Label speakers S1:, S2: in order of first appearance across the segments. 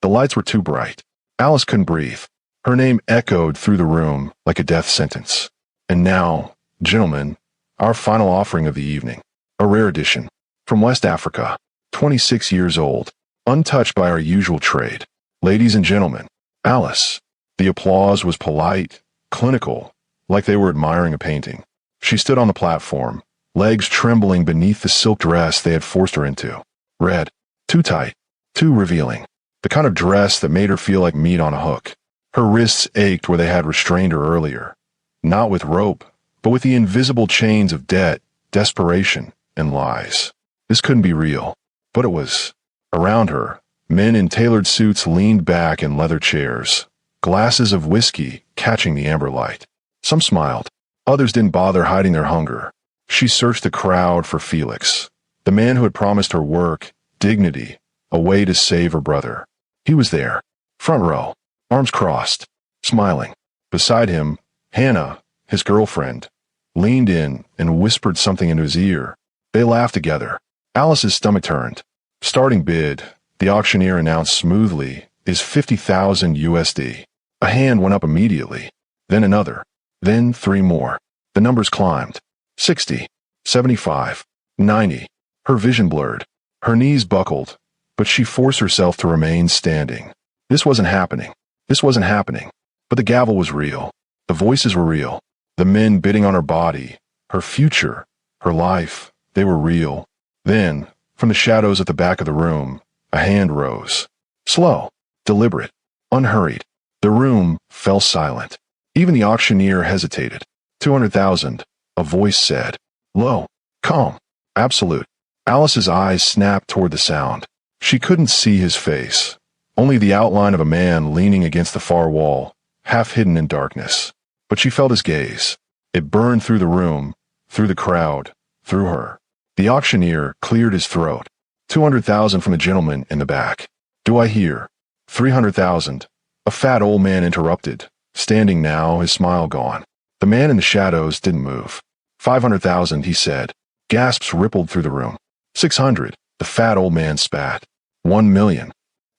S1: The lights were too bright. Alice couldn't breathe. Her name echoed through the room like a death sentence. And now, gentlemen, our final offering of the evening. A rare edition. From West Africa. 26 years old. Untouched by our usual trade. Ladies and gentlemen, Alice. The applause was polite, clinical, like they were admiring a painting. She stood on the platform, legs trembling beneath the silk dress they had forced her into. Red. Too tight. Too revealing. The kind of dress that made her feel like meat on a hook. Her wrists ached where they had restrained her earlier. Not with rope, but with the invisible chains of debt, desperation, and lies. This couldn't be real, but it was. Around her, men in tailored suits leaned back in leather chairs, glasses of whiskey catching the amber light. Some smiled. Others didn't bother hiding their hunger. She searched the crowd for Felix, the man who had promised her work, dignity, a way to save her brother. He was there, front row, arms crossed, smiling. Beside him, Hannah, his girlfriend, leaned in and whispered something into his ear. They laughed together. Alice's stomach turned. Starting bid, the auctioneer announced smoothly, is 50,000 USD. A hand went up immediately. Then another. Then 3 more. The numbers climbed. 60, 75, 90. Her vision blurred. Her knees buckled, but she forced herself to remain standing. This wasn't happening. This wasn't happening. But the gavel was real. The voices were real. The men bidding on her body, her future, her life, they were real. Then, from the shadows at the back of the room, a hand rose. Slow, deliberate, unhurried. The room fell silent. Even the auctioneer hesitated. 200,000, a voice said. Low, calm, absolute. Alice's eyes snapped toward the sound. She couldn't see his face, only the outline of a man leaning against the far wall, half hidden in darkness. But she felt his gaze. It burned through the room, through the crowd, through her. The auctioneer cleared his throat. 200,000 from a gentleman in the back. Do I hear? 300,000. A fat old man interrupted, standing now, his smile gone. The man in the shadows didn't move. 500,000, he said. Gasps rippled through the room. 600, the fat old man spat. 1 million.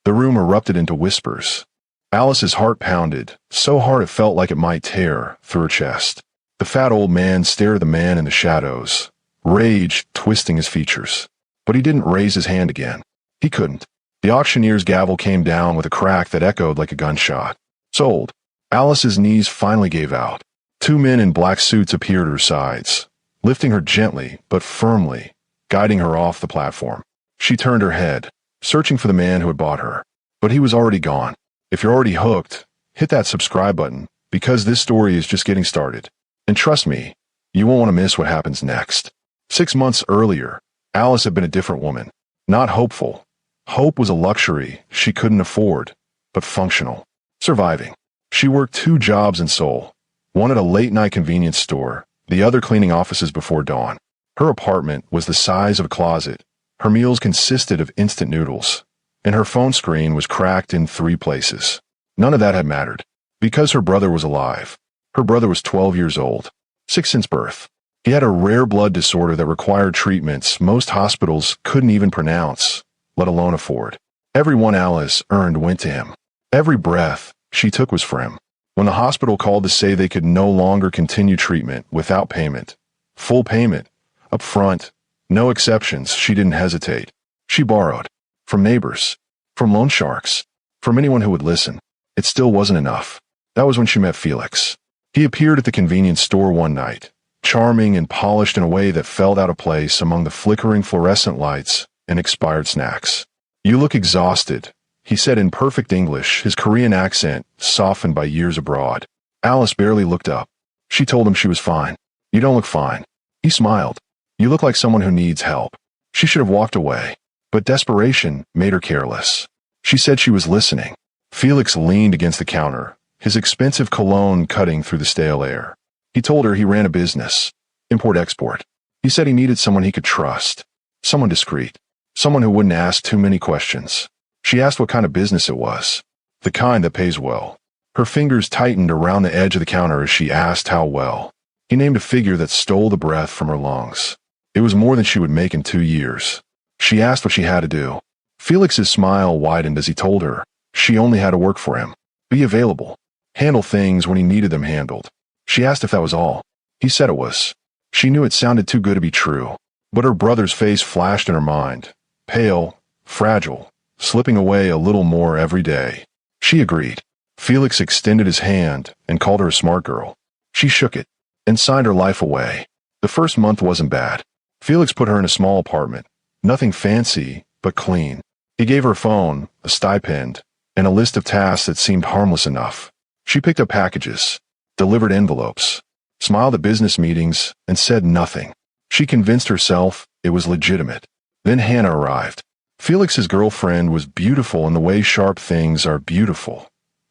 S1: The room erupted into whispers. Alice's heart pounded, so hard it felt like it might tear through her chest. The fat old man stared at the man in the shadows, rage twisting his features. But he didn't raise his hand again. He couldn't. The auctioneer's gavel came down with a crack that echoed like a gunshot. Sold. Alice's knees finally gave out. 2 men in black suits appeared at her sides, lifting her gently but firmly, guiding her off the platform. She turned her head, searching for the man who had bought her. But he was already gone. If you're already hooked, hit that subscribe button, because this story is just getting started. And trust me, you won't want to miss what happens next. 6 months earlier, Alice had been a different woman. Not hopeful. Hope was a luxury she couldn't afford, but functional. Surviving. She worked 2 jobs in Seoul. One at a late-night convenience store, the other cleaning offices before dawn. Her apartment was the size of a closet. Her meals consisted of instant noodles, and her phone screen was cracked in 3 places. None of that had mattered, because her brother was alive. Her brother was 12 years old, sick since birth. He had a rare blood disorder that required treatments most hospitals couldn't even pronounce, let alone afford. Every one Alice earned went to him. Every breath she took was for him. When the hospital called to say they could no longer continue treatment without payment, full payment, up front, no exceptions, she didn't hesitate. She borrowed. From neighbors. From loan sharks. From anyone who would listen. It still wasn't enough. That was when she met Felix. He appeared at the convenience store one night, charming and polished in a way that felt out of place among the flickering fluorescent lights and expired snacks. You look exhausted, he said in perfect English, his Korean accent softened by years abroad. Alice barely looked up. She told him she was fine. You don't look fine. He smiled. You look like someone who needs help. She should have walked away, but desperation made her careless. She said she was listening. Felix leaned against the counter, his expensive cologne cutting through the stale air. He told her he ran a business, import-export. He said he needed someone he could trust, someone discreet, someone who wouldn't ask too many questions. She asked what kind of business it was. The kind that pays well. Her fingers tightened around the edge of the counter as she asked how well. He named a figure that stole the breath from her lungs. It was more than she would make in 2 years. She asked what she had to do. Felix's smile widened as he told her. She only had to work for him, be available, handle things when he needed them handled. She asked if that was all. He said it was. She knew it sounded too good to be true, but her brother's face flashed in her mind, pale, fragile, slipping away a little more every day. She agreed. Felix extended his hand and called her a smart girl. She shook it and signed her life away. The first month wasn't bad. Felix put her in a small apartment, nothing fancy, but clean. He gave her a phone, a stipend, and a list of tasks that seemed harmless enough. She picked up packages, delivered envelopes, smiled at business meetings, and said nothing. She convinced herself it was legitimate. Then Hannah arrived. Felix's girlfriend was beautiful in the way sharp things are beautiful.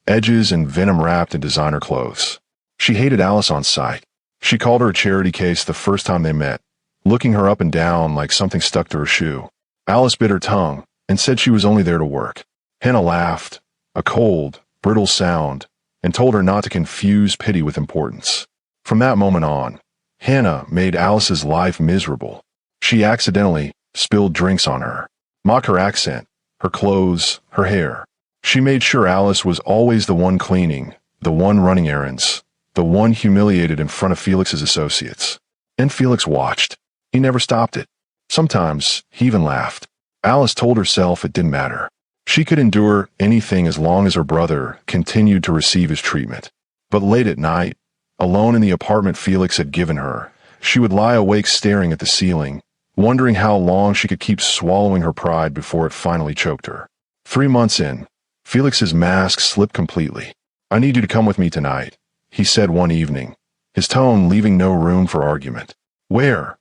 S1: Edges and venom wrapped in designer clothes. She hated Alice on sight. She called her a charity case the first time they met, looking her up and down like something stuck to her shoe. Alice bit her tongue and said she was only there to work. Hannah laughed, a cold, brittle sound, and told her not to confuse pity with importance. From that moment on, Hannah made Alice's life miserable. She accidentally spilled drinks on her, mocked her accent, her clothes, her hair. She made sure Alice was always the one cleaning, the one running errands, the one humiliated in front of Felix's associates. And Felix watched. He never stopped it. Sometimes he even laughed. Alice told herself it didn't matter. She could endure anything as long as her brother continued to receive his treatment. But late at night, alone in the apartment Felix had given her, she would lie awake staring at the ceiling, wondering how long she could keep swallowing her pride before it finally choked her. 3 months in, Felix's mask slipped completely. "I need you to come with me tonight," he said one evening, his tone leaving no room for argument. "Where?"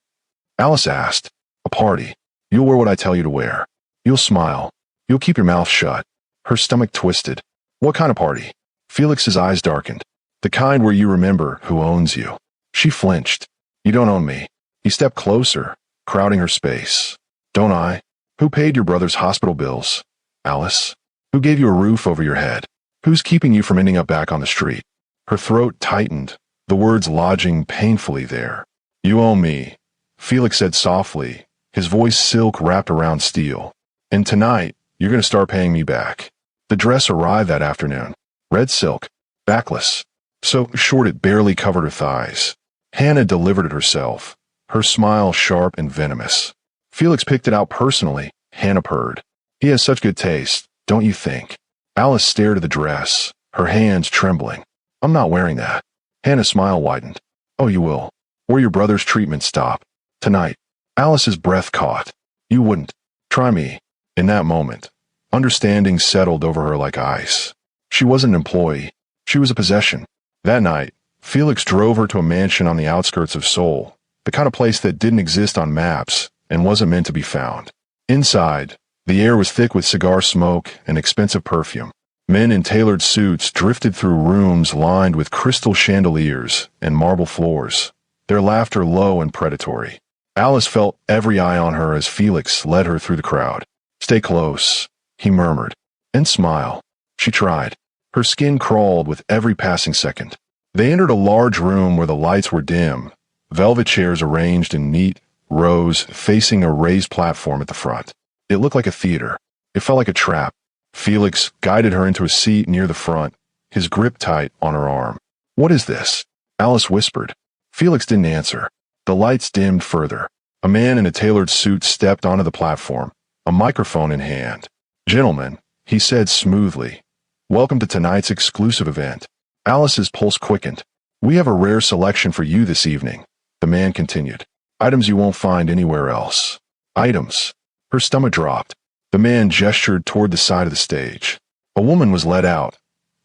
S1: Alice asked. "A party. You'll wear what I tell you to wear. You'll smile. You'll keep your mouth shut." Her stomach twisted. "What kind of party?" Felix's eyes darkened. "The kind where you remember who owns you." She flinched. "You don't own me." He stepped closer, crowding her space. "Don't I? Who paid your brother's hospital bills? Alice? Who gave you a roof over your head? Who's keeping you from ending up back on the street?" Her throat tightened, the words lodging painfully there. "You owe me," Felix said softly, his voice silk wrapped around steel. "And tonight, you're going to start paying me back." The dress arrived that afternoon. Red silk, backless, so short it barely covered her thighs. Hannah delivered it herself, her smile sharp and venomous. Felix picked it out personally, Hannah purred. "He has such good taste, don't you think?" Alice stared at the dress, her hands trembling. "I'm not wearing that." Hannah's smile widened. "Oh, you will. Where your brother's treatment stopped. Tonight." Alice's breath caught. "You wouldn't. Try me." In that moment, understanding settled over her like ice. She wasn't an employee. She was a possession. That night, Felix drove her to a mansion on the outskirts of Seoul, the kind of place that didn't exist on maps and wasn't meant to be found. Inside, the air was thick with cigar smoke and expensive perfume. Men in tailored suits drifted through rooms lined with crystal chandeliers and marble floors, their laughter low and predatory. Alice felt every eye on her as Felix led her through the crowd. "Stay close," he murmured, "and smile." She tried. Her skin crawled with every passing second. They entered a large room where the lights were dim, velvet chairs arranged in neat rows facing a raised platform at the front. It looked like a theater. It felt like a trap. Felix guided her into a seat near the front, his grip tight on her arm. "What is this?" Alice whispered. Felix didn't answer. The lights dimmed further. A man in a tailored suit stepped onto the platform, a microphone in hand. "Gentlemen," he said smoothly, "welcome to tonight's exclusive event." Alice's pulse quickened. "We have a rare selection for you this evening," the man continued. "Items you won't find anywhere else." Items. Her stomach dropped. The man gestured toward the side of the stage. A woman was led out,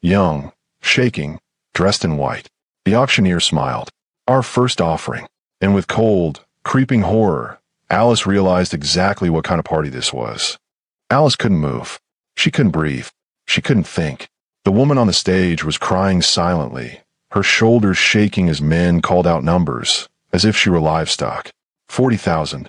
S1: young, shaking, dressed in white. The auctioneer smiled. "Our first offering." And with cold, creeping horror, Alice realized exactly what kind of party this was. Alice couldn't move. She couldn't breathe. She couldn't think. The woman on the stage was crying silently, her shoulders shaking as men called out numbers, as if she were livestock. 40,000.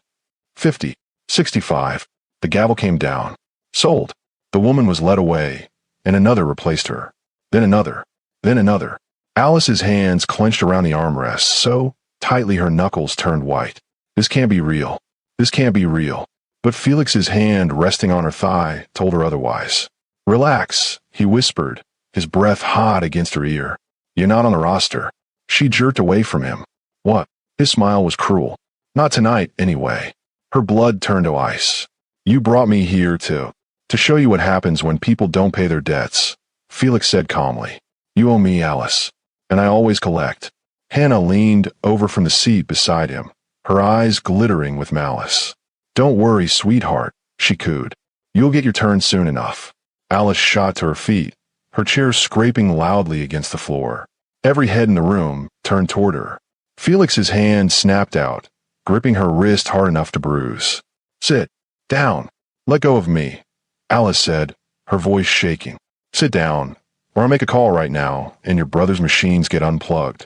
S1: 50. 65. The gavel came down. Sold. The woman was led away, and another replaced her. Then another. Then another. Alice's hands clenched around the armrests so tightly her knuckles turned white. This can't be real. This can't be real. But Felix's hand resting on her thigh told her otherwise. "Relax," he whispered, his breath hot against her ear. You're not on the roster. She jerked away from him. What? His smile was cruel. Not tonight, anyway. Her blood turned to ice. You brought me here to show you what happens when people don't pay their debts, Felix said calmly. You owe me, Alice. And I always collect. Hannah leaned over from the seat beside him, her eyes glittering with malice. Don't worry, sweetheart, she cooed. You'll get your turn soon enough. Alice shot to her feet, her chair scraping loudly against the floor. Every head in the room turned toward her. Felix's hand snapped out, gripping her wrist hard enough to bruise. Sit down. Let go of me, Alice said, her voice shaking. Sit down, or I'll make a call right now, and your brother's machines get unplugged.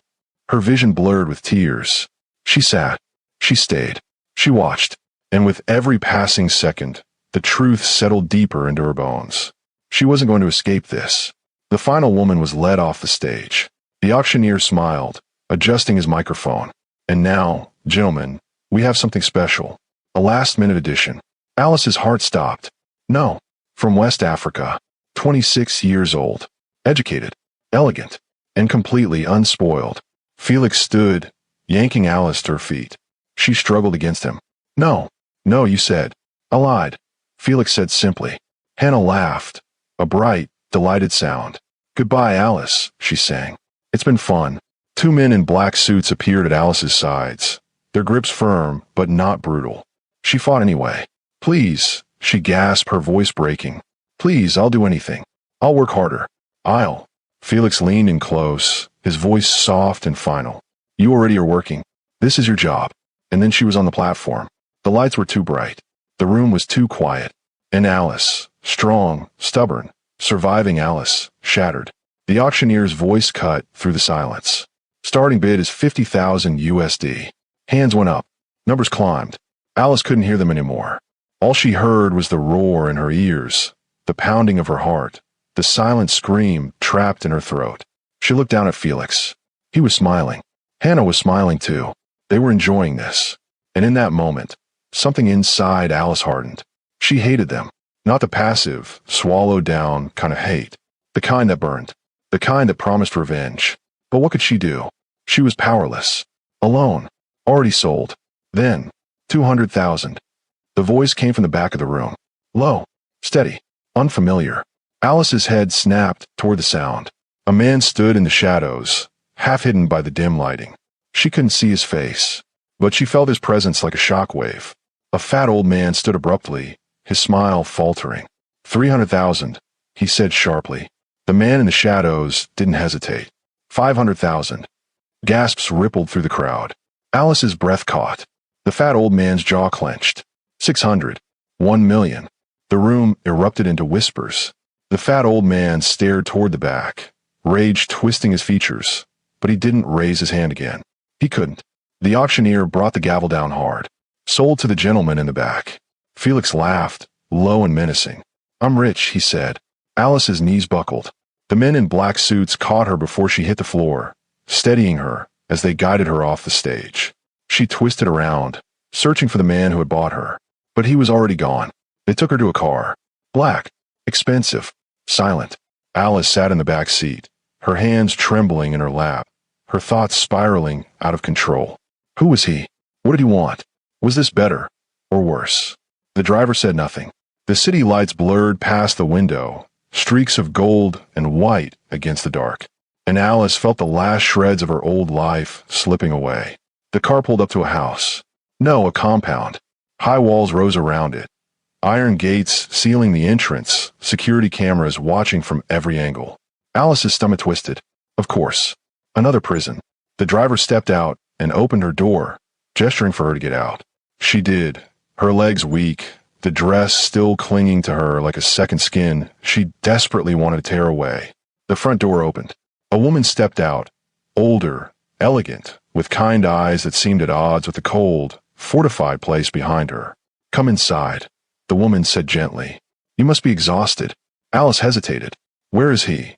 S1: Her vision blurred with tears. She sat. She stayed. She watched. And with every passing second, the truth settled deeper into her bones. She wasn't going to escape this. The final woman was led off the stage. The auctioneer smiled, adjusting his microphone. And now, gentlemen, we have something special. A last-minute addition. Alice's heart stopped. No. From West Africa. 26 years old. Educated. Elegant. And completely unspoiled. Felix stood, yanking Alice to her feet. She struggled against him. No. No, you said. I lied. Felix said simply. Hannah laughed. A bright, delighted sound. Goodbye, Alice, she sang. It's been fun. Two men in black suits appeared at Alice's sides, their grips firm but not brutal. She fought anyway. Please, she gasped, her voice breaking. Please, I'll do anything. I'll work harder. I'll. Felix leaned in close, his voice soft and final. You already are working. This is your job. And then she was on the platform. The lights were too bright. The room was too quiet. And Alice, strong, stubborn, surviving Alice, shattered. The auctioneer's voice cut through the silence. Starting bid is 50,000 USD. Hands went up. Numbers climbed. Alice couldn't hear them anymore. All she heard was the roar in her ears, the pounding of her heart, the silent scream trapped in her throat. She looked down at Felix. He was smiling. Hannah was smiling too. They were enjoying this. And in that moment, something inside Alice hardened. She hated them. Not the passive, swallowed down kind of hate. The kind that burned. The kind that promised revenge. But what could she do? She was powerless. Alone. Already sold. Then, 200,000. The voice came from the back of the room. Low. Steady. Unfamiliar. Alice's head snapped toward the sound. A man stood in the shadows, half hidden by the dim lighting. She couldn't see his face, but she felt his presence like a shockwave. A fat old man stood abruptly, his smile faltering. 300,000, he said sharply. The man in the shadows didn't hesitate. 500,000. Gasps rippled through the crowd. Alice's breath caught. The fat old man's jaw clenched. 600. 1 million. The room erupted into whispers. The fat old man stared toward the back, rage twisting his features, but he didn't raise his hand again. He couldn't. The auctioneer brought the gavel down hard. Sold to the gentleman in the back. Felix laughed, low and menacing. I'm rich, he said. Alice's knees buckled. The men in black suits caught her before she hit the floor, steadying her as they guided her off the stage. She twisted around, searching for the man who had bought her. But he was already gone. They took her to a car. Black. Expensive. Silent. Alice sat in the back seat, her hands trembling in her lap, her thoughts spiraling out of control. Who was he? What did he want? Was this better or worse? The driver said nothing. The city lights blurred past the window, streaks of gold and white against the dark. And Alice felt the last shreds of her old life slipping away. The car pulled up to a house. No, a compound. High walls rose around it. Iron gates sealing the entrance, security cameras watching from every angle. Alice's stomach twisted. Of course. Another prison. The driver stepped out and opened her door, gesturing for her to get out. She did, her legs weak, the dress still clinging to her like a second skin she desperately wanted to tear away. The front door opened. A woman stepped out, older, elegant, with kind eyes that seemed at odds with the cold, fortified place behind her. Come inside, the woman said gently. You must be exhausted. Alice hesitated. Where is he?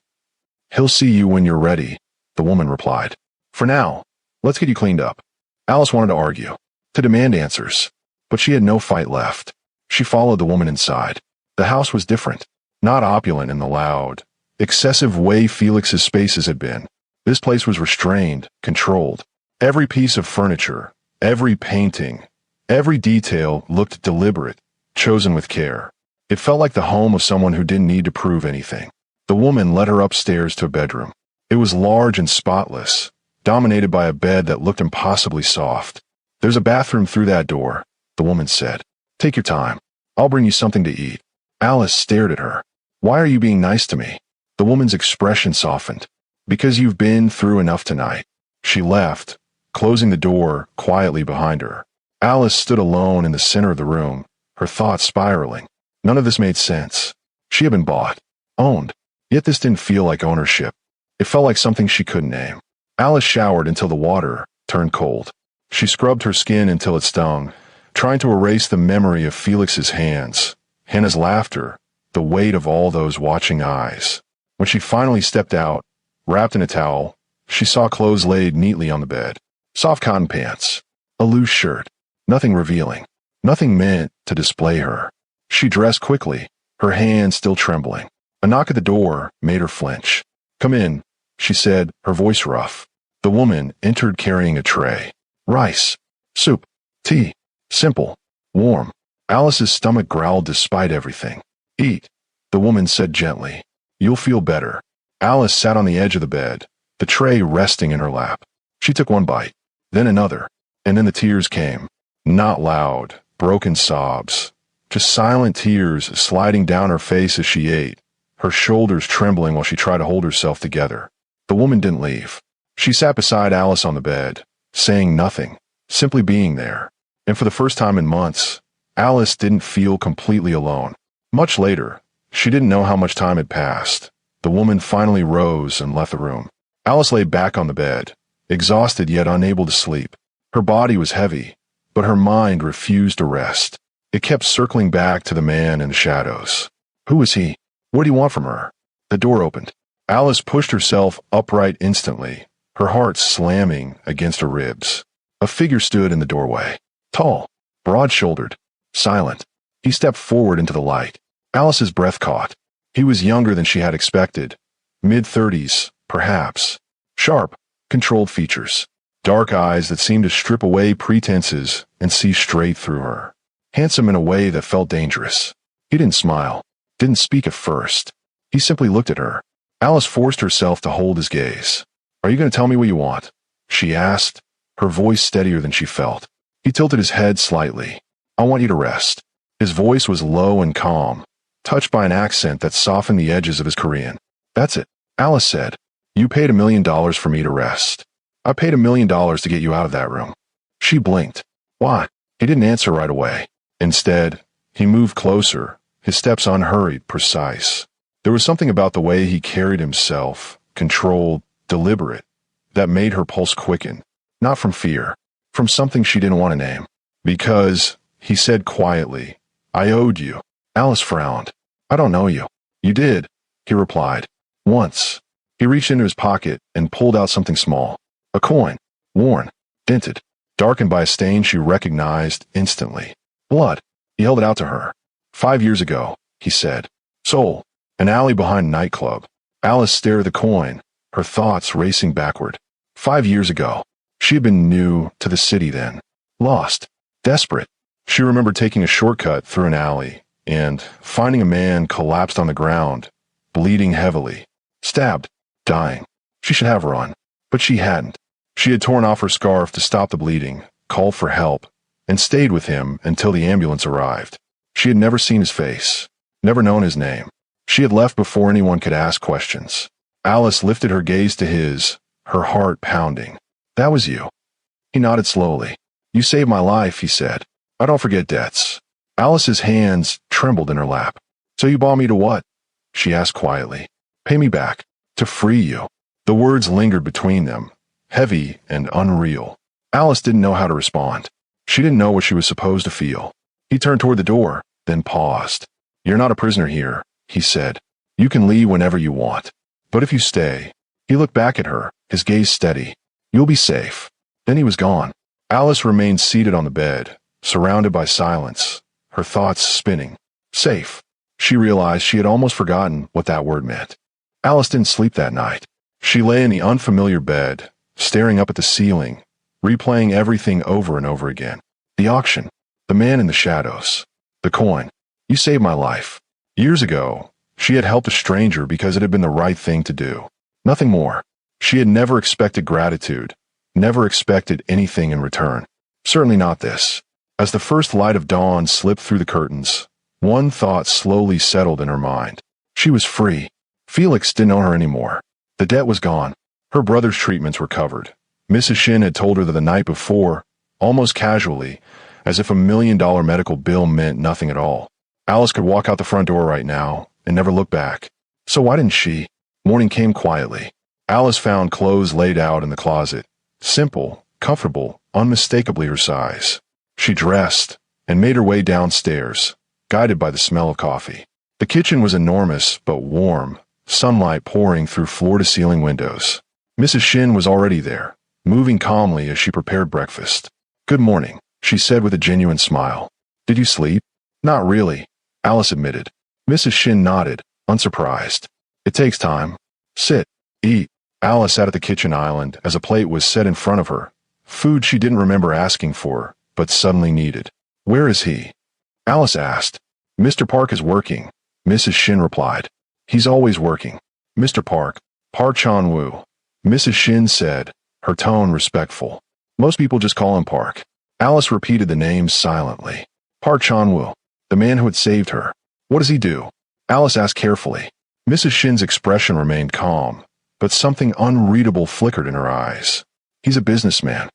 S1: He'll see you when you're ready, the woman replied. For now, let's get you cleaned up. Alice wanted to argue, to demand answers, but she had no fight left. She followed the woman inside. The house was different, not opulent in the loud, excessive way Felix's spaces had been. This place was restrained, controlled. Every piece of furniture, every painting, every detail looked deliberate, chosen with care. It felt like the home of someone who didn't need to prove anything. The woman led her upstairs to a bedroom. It was large and spotless, dominated by a bed that looked impossibly soft. "There's a bathroom through that door," the woman said. "Take your time. I'll bring you something to eat." Alice stared at her. "Why are you being nice to me?" The woman's expression softened. "Because you've been through enough tonight." She left, closing the door quietly behind her. Alice stood alone in the center of the room, her thoughts spiraling. None of this made sense. She had been bought, owned, yet this didn't feel like ownership. It felt like something she couldn't name. Alice showered until the water turned cold. She scrubbed her skin until it stung, trying to erase the memory of Felix's hands, Hannah's laughter, the weight of all those watching eyes. When she finally stepped out, wrapped in a towel, she saw clothes laid neatly on the bed. Soft cotton pants, a loose shirt, nothing revealing, nothing meant to display her. She dressed quickly, her hands still trembling. A knock at the door made her flinch. "Come in," she said, her voice rough. The woman entered carrying a tray. Rice, soup, tea, simple, warm. Alice's stomach growled despite everything. "Eat," the woman said gently. "You'll feel better." Alice sat on the edge of the bed, the tray resting in her lap. She took one bite, then another, and then the tears came. Not loud, broken sobs, just silent tears sliding down her face as she ate, her shoulders trembling while she tried to hold herself together. The woman didn't leave. She sat beside Alice on the bed, saying nothing, simply being there. And for the first time in months, Alice didn't feel completely alone. Much later, she didn't know how much time had passed. The woman finally rose and left the room. Alice lay back on the bed, exhausted yet unable to sleep. Her body was heavy, but her mind refused to rest. It kept circling back to the man in the shadows. Who was he? What did he want from her? The door opened. Alice pushed herself upright instantly, her heart slamming against her ribs. A figure stood in the doorway. Tall, broad-shouldered, silent. He stepped forward into the light. Alice's breath caught. He was younger than she had expected. Mid-30s, perhaps. Sharp, controlled features. Dark eyes that seemed to strip away pretenses and see straight through her. Handsome in a way that felt dangerous. He didn't smile, didn't speak at first. He simply looked at her. Alice forced herself to hold his gaze. "Are you going to tell me what you want?" she asked, her voice steadier than she felt. He tilted his head slightly. "I want you to rest." His voice was low and calm, touched by an accent that softened the edges of his Korean. "That's it," Alice said. "You paid $1 million for me to rest. I paid $1 million to get you out of that room." She blinked. "Why?" He didn't answer right away. Instead, he moved closer, his steps unhurried, precise. There was something about the way he carried himself, controlled, deliberate, that made her pulse quicken. Not from fear, from something she didn't want to name. "Because," he said quietly, "I owed you." Alice frowned. "I don't know you." "You did," he replied. "Once." He reached into his pocket and pulled out something small. A coin, worn, dented, darkened by a stain she recognized instantly. Blood. He held it out to her. "5 years ago," he said. "Soul. An alley behind a nightclub." Alice stared at the coin, her thoughts racing backward. 5 years ago. She had been new to the city then. Lost. Desperate. She remembered taking a shortcut through an alley and finding a man collapsed on the ground, bleeding heavily. Stabbed. Dying. She should have run. But she hadn't. She had torn off her scarf to stop the bleeding, called for help, and stayed with him until the ambulance arrived. She had never seen his face, never known his name. She had left before anyone could ask questions. Alice lifted her gaze to his, her heart pounding. "That was you." He nodded slowly. "You saved my life," he said. "I don't forget debts." Alice's hands trembled in her lap. "So you bought me to what?" she asked quietly. "Pay me back. To free you." The words lingered between them, heavy and unreal. Alice didn't know how to respond. She didn't know what she was supposed to feel. He turned toward the door, then paused. "You're not a prisoner here," he said. "You can leave whenever you want. But if you stay," he looked back at her, his gaze steady, "you'll be safe." Then he was gone. Alice remained seated on the bed, surrounded by silence, her thoughts spinning. Safe. She realized she had almost forgotten what that word meant. Alice didn't sleep that night. She lay in the unfamiliar bed, staring up at the ceiling, replaying everything over and over again. The auction, the man in the shadows, the coin. You saved my life. Years ago, she had helped a stranger because it had been the right thing to do. Nothing more. She had never expected gratitude, never expected anything in return. Certainly not this. As the first light of dawn slipped through the curtains, one thought slowly settled in her mind. She was free. Felix didn't owe her anymore. The debt was gone. Her brother's treatments were covered. Mrs. Shin had told her that the night before, almost casually, as if $1 million medical bill meant nothing at all. Alice could walk out the front door right now and never look back. So why didn't she? Morning came quietly. Alice found clothes laid out in the closet. Simple, comfortable, unmistakably her size. She dressed and made her way downstairs, guided by the smell of coffee. The kitchen was enormous but warm, sunlight pouring through floor-to-ceiling windows. Mrs. Shin was already there, moving calmly as she prepared breakfast. "Good morning," she said with a genuine smile. "Did you sleep?" "Not really," Alice admitted. Mrs. Shin nodded, unsurprised. "It takes time. Sit. Eat." Alice sat at the kitchen island as a plate was set in front of her. Food she didn't remember asking for, but suddenly needed. "Where is he?" Alice asked. "Mr. Park is working," Mrs. Shin replied. "He's always working." "Mr. Park." "Park Chan-woo," Mrs. Shin said, her tone respectful. "Most people just call him Park." Alice repeated the name silently. "Park Chan-woo, the man who had saved her. What does he do?" Alice asked carefully. Mrs. Shin's expression remained calm, but something unreadable flickered in her eyes. "He's a businessman."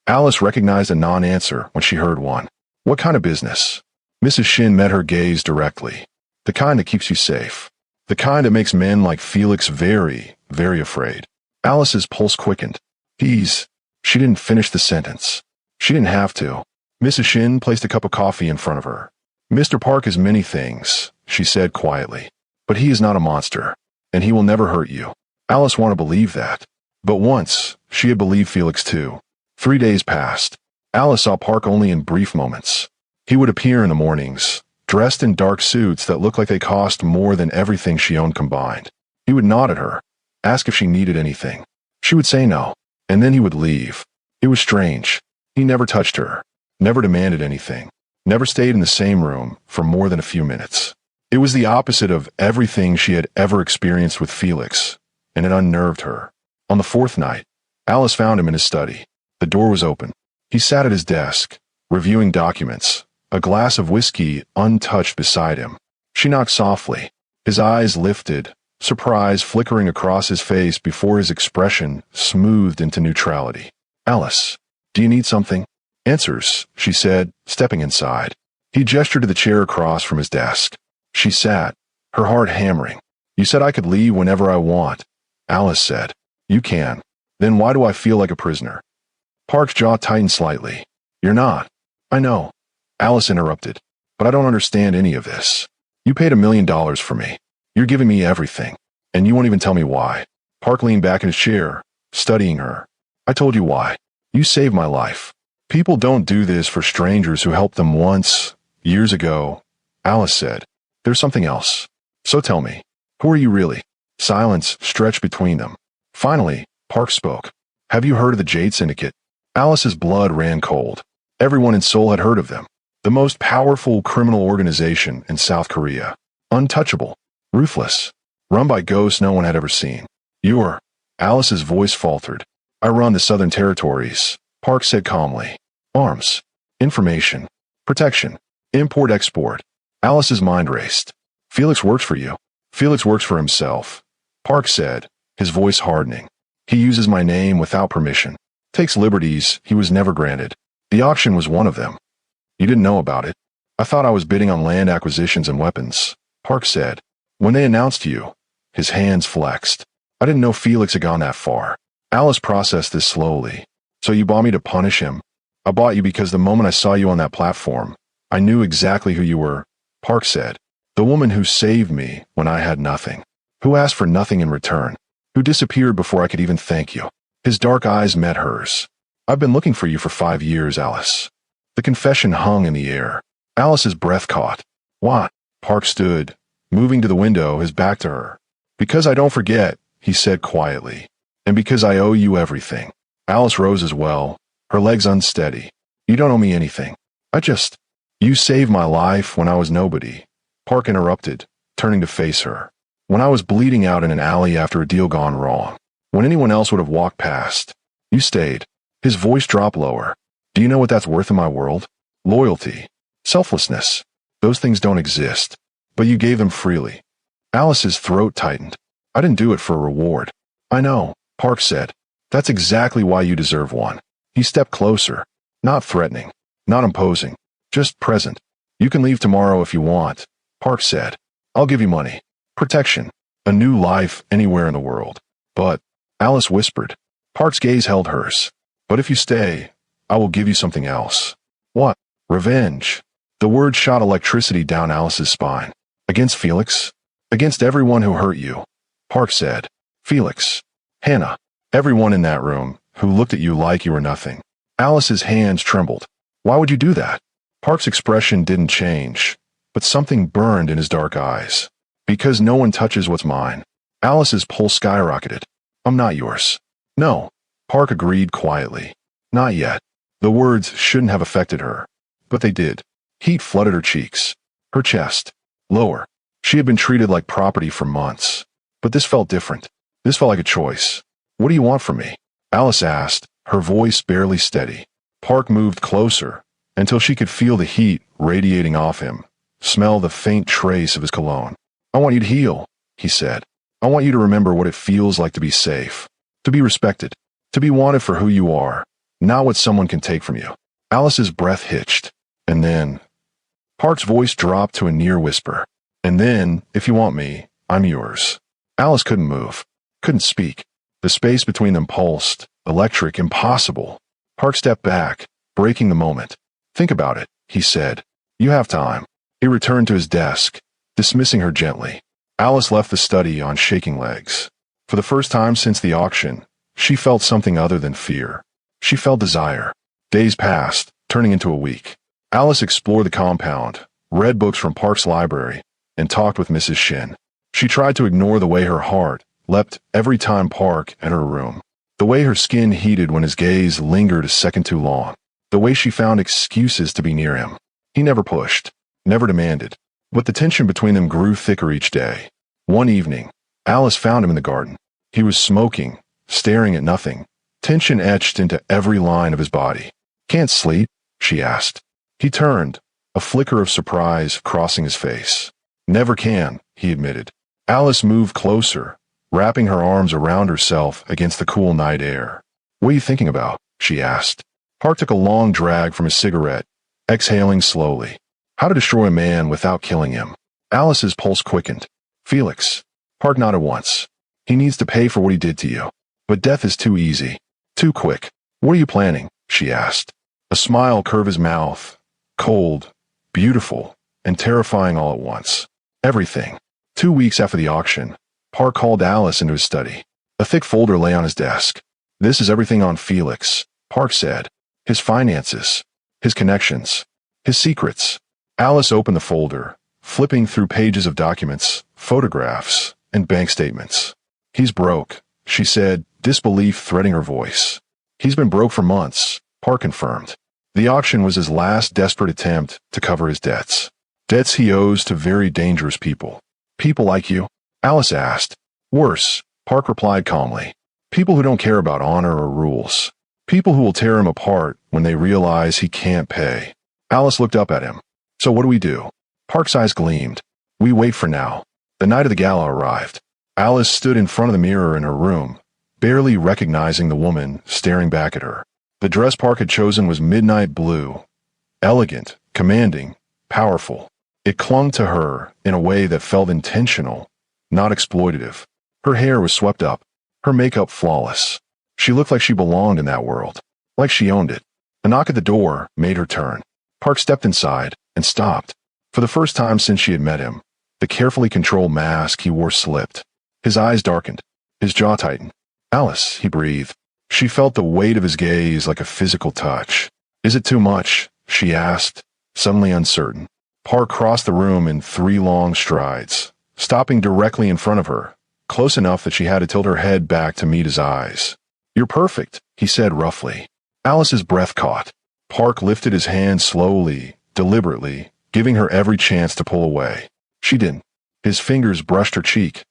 S1: Alice recognized a non-answer when she heard one. "What kind of business?" Mrs. Shin met her gaze directly. "The kind that keeps you safe. The kind that makes men like Felix very, very afraid." Alice's pulse quickened. She didn't finish the sentence. She didn't have to. Mrs. Shin placed a cup of coffee in front of her. "Mr. Park is many things," she said quietly. "But he is not a monster, and he will never hurt you." Alice wanted to believe that. But once, she had believed Felix too. 3 days passed. Alice saw Park only in brief moments. He would appear in the mornings, dressed in dark suits that looked like they cost more than everything she owned combined. He would nod at her, ask if she needed anything. She would say no, and then he would leave. It was strange. He never touched her, never demanded anything, never stayed in the same room for more than a few minutes. It was the opposite of everything she had ever experienced with Felix, and it unnerved her. On the 4th night, Alice found him in his study. The door was open. He sat at his desk, reviewing documents, a glass of whiskey untouched beside him. She knocked softly. His eyes lifted, surprise flickering across his face before his expression smoothed into neutrality. "Alice, do you need something?" "Answers," she said, stepping inside. He gestured to the chair across from his desk. She sat, her heart hammering. "You said I could leave whenever I want," Alice said. "You can. Then why do I feel like a prisoner?" Park's jaw tightened slightly. "You're not." "I know," Alice interrupted, "but I don't understand any of this. You paid $1 million for me. You're giving me everything, and you won't even tell me why." Park leaned back in his chair, studying her. "I told you why. You saved my life. People don't do this for strangers who helped them once, years ago," Alice said. "There's something else. So tell me, who are you really?" Silence stretched between them. Finally, Park spoke. "Have you heard of the Jade Syndicate?" Alice's blood ran cold. Everyone in Seoul had heard of them. The most powerful criminal organization in South Korea. Untouchable. Ruthless. Run by ghosts no one had ever seen. "You're..." Alice's voice faltered. "I run the Southern Territories," Park said calmly. "Arms. Information. Protection. Import-export." Alice's mind raced. "Felix works for you." "Felix works for himself," Park said, his voice hardening. "He uses my name without permission. Takes liberties he was never granted. The auction was one of them." "You didn't know about it." "I thought I was bidding on land acquisitions and weapons," Park said. "When they announced you," his hands flexed. "I didn't know Felix had gone that far." Alice processed this slowly. "So you bought me to punish him?" "I bought you because the moment I saw you on that platform, I knew exactly who you were," Park said. "The woman who saved me when I had nothing. Who asked for nothing in return. Who disappeared before I could even thank you." His dark eyes met hers. "I've been looking for you for 5 years, Alice." The confession hung in the air. Alice's breath caught. "What?" Park stood, moving to the window, his back to her. Because I don't forget, he said quietly. And because I owe you everything. Alice rose as well, her legs unsteady. You don't owe me anything. You saved my life when I was nobody. Park interrupted, turning to face her. When I was bleeding out in an alley after a deal gone wrong. When anyone else would have walked past. You stayed. His voice dropped lower. Do you know what that's worth in my world? Loyalty. Selflessness. Those things don't exist. But you gave them freely. Alice's throat tightened. I didn't do it for a reward. I know, Park said. That's exactly why you deserve one. He stepped closer. Not threatening. Not imposing. Just present. You can leave tomorrow if you want, Park said. I'll give you money. Protection. A new life anywhere in the world. But, Alice whispered. Park's gaze held hers. But if you stay, I will give you something else. What? Revenge. The word shot electricity down Alice's spine. Against Felix? Against everyone who hurt you. Park said. Felix. Hannah. Everyone in that room, who looked at you like you were nothing. Alice's hands trembled. Why would you do that? Park's expression didn't change, but something burned in his dark eyes. Because no one touches what's mine. Alice's pulse skyrocketed. I'm not yours. No. Park agreed quietly. Not yet. The words shouldn't have affected her. But they did. Heat flooded her cheeks. Her chest. Lower. She had been treated like property for months. But this felt different. This felt like a choice. What do you want from me? Alice asked, her voice barely steady. Park moved closer, until she could feel the heat radiating off him, smell the faint trace of his cologne. I want you to heal, he said. I want you to remember what it feels like to be safe, to be respected, to be wanted for who you are, not what someone can take from you. Alice's breath hitched, and then... Park's voice dropped to a near whisper. And then, if you want me, I'm yours. Alice couldn't move, couldn't speak. The space between them pulsed, electric, impossible. Park stepped back, breaking the moment. Think about it, he said. You have time. He returned to his desk, dismissing her gently. Alice left the study on shaking legs. For the first time since the auction, she felt something other than fear. She felt desire. Days passed, turning into a week. Alice explored the compound, read books from Park's library, and talked with Mrs. Shin. She tried to ignore the way her heart leapt every time Park entered her room. The way her skin heated when his gaze lingered a second too long. The way she found excuses to be near him. He never pushed, never demanded. But the tension between them grew thicker each day. One evening, Alice found him in the garden. He was smoking, staring at nothing, tension etched into every line of his body. Can't sleep? She asked. He turned, a flicker of surprise crossing his face. Never can, he admitted. Alice moved closer, wrapping her arms around herself against the cool night air. What are you thinking about? She asked. Park took a long drag from his cigarette, exhaling slowly. How to destroy a man without killing him. Alice's pulse quickened. Felix. Park nodded once. He needs to pay for what he did to you. But death is too easy. Too quick. What are you planning? She asked. A smile curved his mouth. Cold, beautiful, and terrifying all at once. Everything. 2 weeks after the auction, Park called Alice into his study. A thick folder lay on his desk. This is everything on Felix, Park said. His finances, his connections, his secrets. Alice opened the folder, flipping through pages of documents, photographs, and bank statements. He's broke, she said, disbelief threading her voice. He's been broke for months, Park confirmed. The auction was his last desperate attempt to cover his debts. Debts he owes to very dangerous people. People like you? Alice asked. Worse, Park replied calmly. People who don't care about honor or rules. People who will tear him apart when they realize he can't pay. Alice looked up at him. So what do we do? Park's eyes gleamed. We wait for now. The night of the gala arrived. Alice stood in front of the mirror in her room, barely recognizing the woman staring back at her. The dress Park had chosen was midnight blue. Elegant, commanding, powerful. It clung to her in a way that felt intentional, not exploitative. Her hair was swept up, her makeup flawless. She looked like she belonged in that world, like she owned it. A knock at the door made her turn. Park stepped inside and stopped. For the first time since she had met him, the carefully controlled mask he wore slipped. His eyes darkened, his jaw tightened. Alice, he breathed. She felt the weight of his gaze like a physical touch. Is it too much? She asked, suddenly uncertain. Park crossed the room in 3 long strides, stopping directly in front of her, close enough that she had to tilt her head back to meet his eyes. "You're perfect," he said roughly. Alice's breath caught. Park lifted his hand slowly, deliberately, giving her every chance to pull away. She didn't. His fingers brushed her cheek,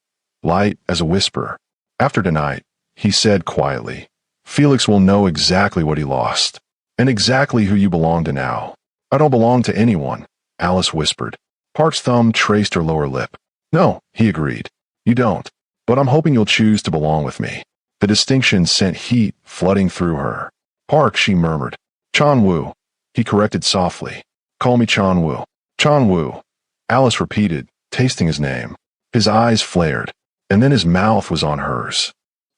S1: light as a whisper. "After tonight," he said quietly, "Felix will know exactly what he lost, and exactly who you belong to now." "I don't belong to anyone," Alice whispered. Park's thumb traced her lower lip. "No," he agreed. "You don't. But I'm hoping you'll choose to belong with me." The distinction sent heat flooding through her. "Park," she murmured. "Chan Wu," he corrected softly. "Call me Chan Wu." "Chan Wu," Alice repeated, tasting his name. His eyes flared, and then his mouth was on hers.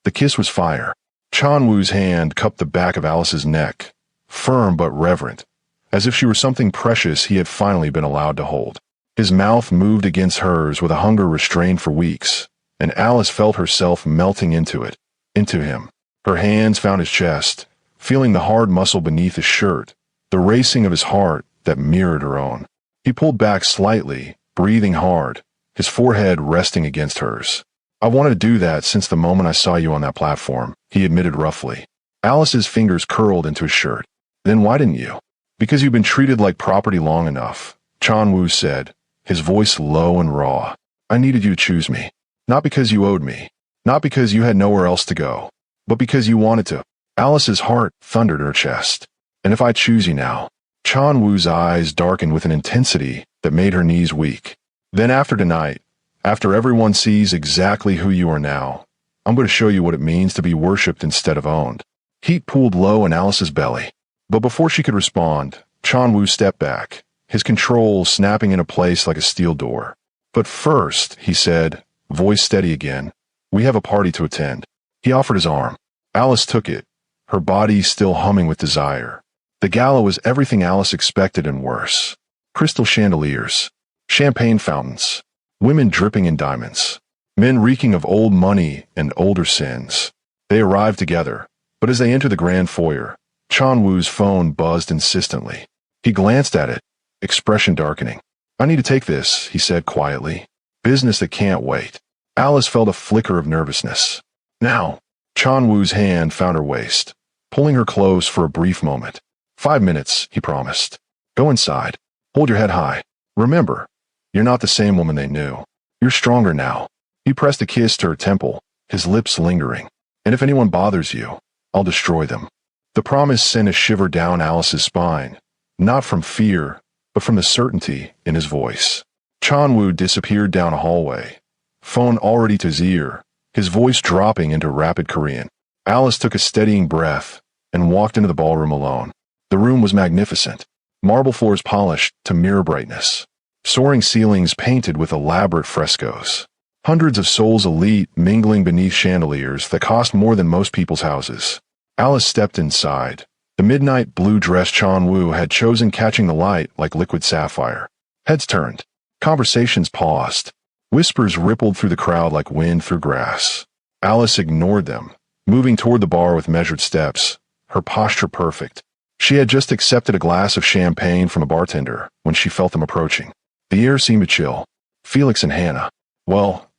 S1: The kiss was fire. Chan Wu's hand cupped the back of Alice's neck, firm but reverent, as if she were something precious he had finally been allowed to hold. His mouth moved against hers with a hunger restrained for weeks, and Alice felt herself melting into it, into him. Her hands found his chest, feeling the hard muscle beneath his shirt, the racing of his heart that mirrored her own. He pulled back slightly, breathing hard, his forehead resting against hers. "I've wanted to do that since the moment I saw you on that platform," he admitted roughly. Alice's fingers curled into his shirt. "Then why didn't you?" "Because you've been treated like property long enough," Chan Wu said, his voice low and raw. "I needed you to choose me. Not because you owed me. Not because you had nowhere else to go. But because you wanted to." Alice's heart thundered in her chest. "And if I choose you now?" Chan Wu's eyes darkened with an intensity that made her knees weak. "Then after tonight, after everyone sees exactly who you are now, I'm going to show you what it means to be worshipped instead of owned." Heat pooled low in Alice's belly. But before she could respond, Chan Wu stepped back, his control snapping into place like a steel door. "But first," he said, voice steady again, "we have a party to attend." He offered his arm. Alice took it, her body still humming with desire. The gala was everything Alice expected and worse. Crystal chandeliers, champagne fountains, women dripping in diamonds, men reeking of old money and older sins. They arrived together, but as they entered the grand foyer, Chan Wu's phone buzzed insistently. He glanced at it, expression darkening. "I need to take this," he said quietly. "Business that can't wait." Alice felt a flicker of nervousness. "Now." Chan Wu's hand found her waist, pulling her close for a brief moment. "5 minutes," he promised. "Go inside. Hold your head high. Remember, you're not the same woman they knew. You're stronger now." He pressed a kiss to her temple, his lips lingering. "And if anyone bothers you, I'll destroy them." The promise sent a shiver down Alice's spine, not from fear, but from the certainty in his voice. Chan Wu disappeared down a hallway, phone already to his ear, his voice dropping into rapid Korean. Alice took a steadying breath and walked into the ballroom alone. The room was magnificent, marble floors polished to mirror brightness, soaring ceilings painted with elaborate frescoes, hundreds of souls elite mingling beneath chandeliers that cost more than most people's houses. Alice stepped inside. The midnight blue-dressed Chan Wu had chosen catching the light like liquid sapphire. Heads turned. Conversations paused. Whispers rippled through the crowd like wind through grass. Alice ignored them, moving toward the bar with measured steps, her posture perfect. She had just accepted a glass of champagne from a bartender when she felt them approaching. The air seemed to chill. Felix and Hannah. Well,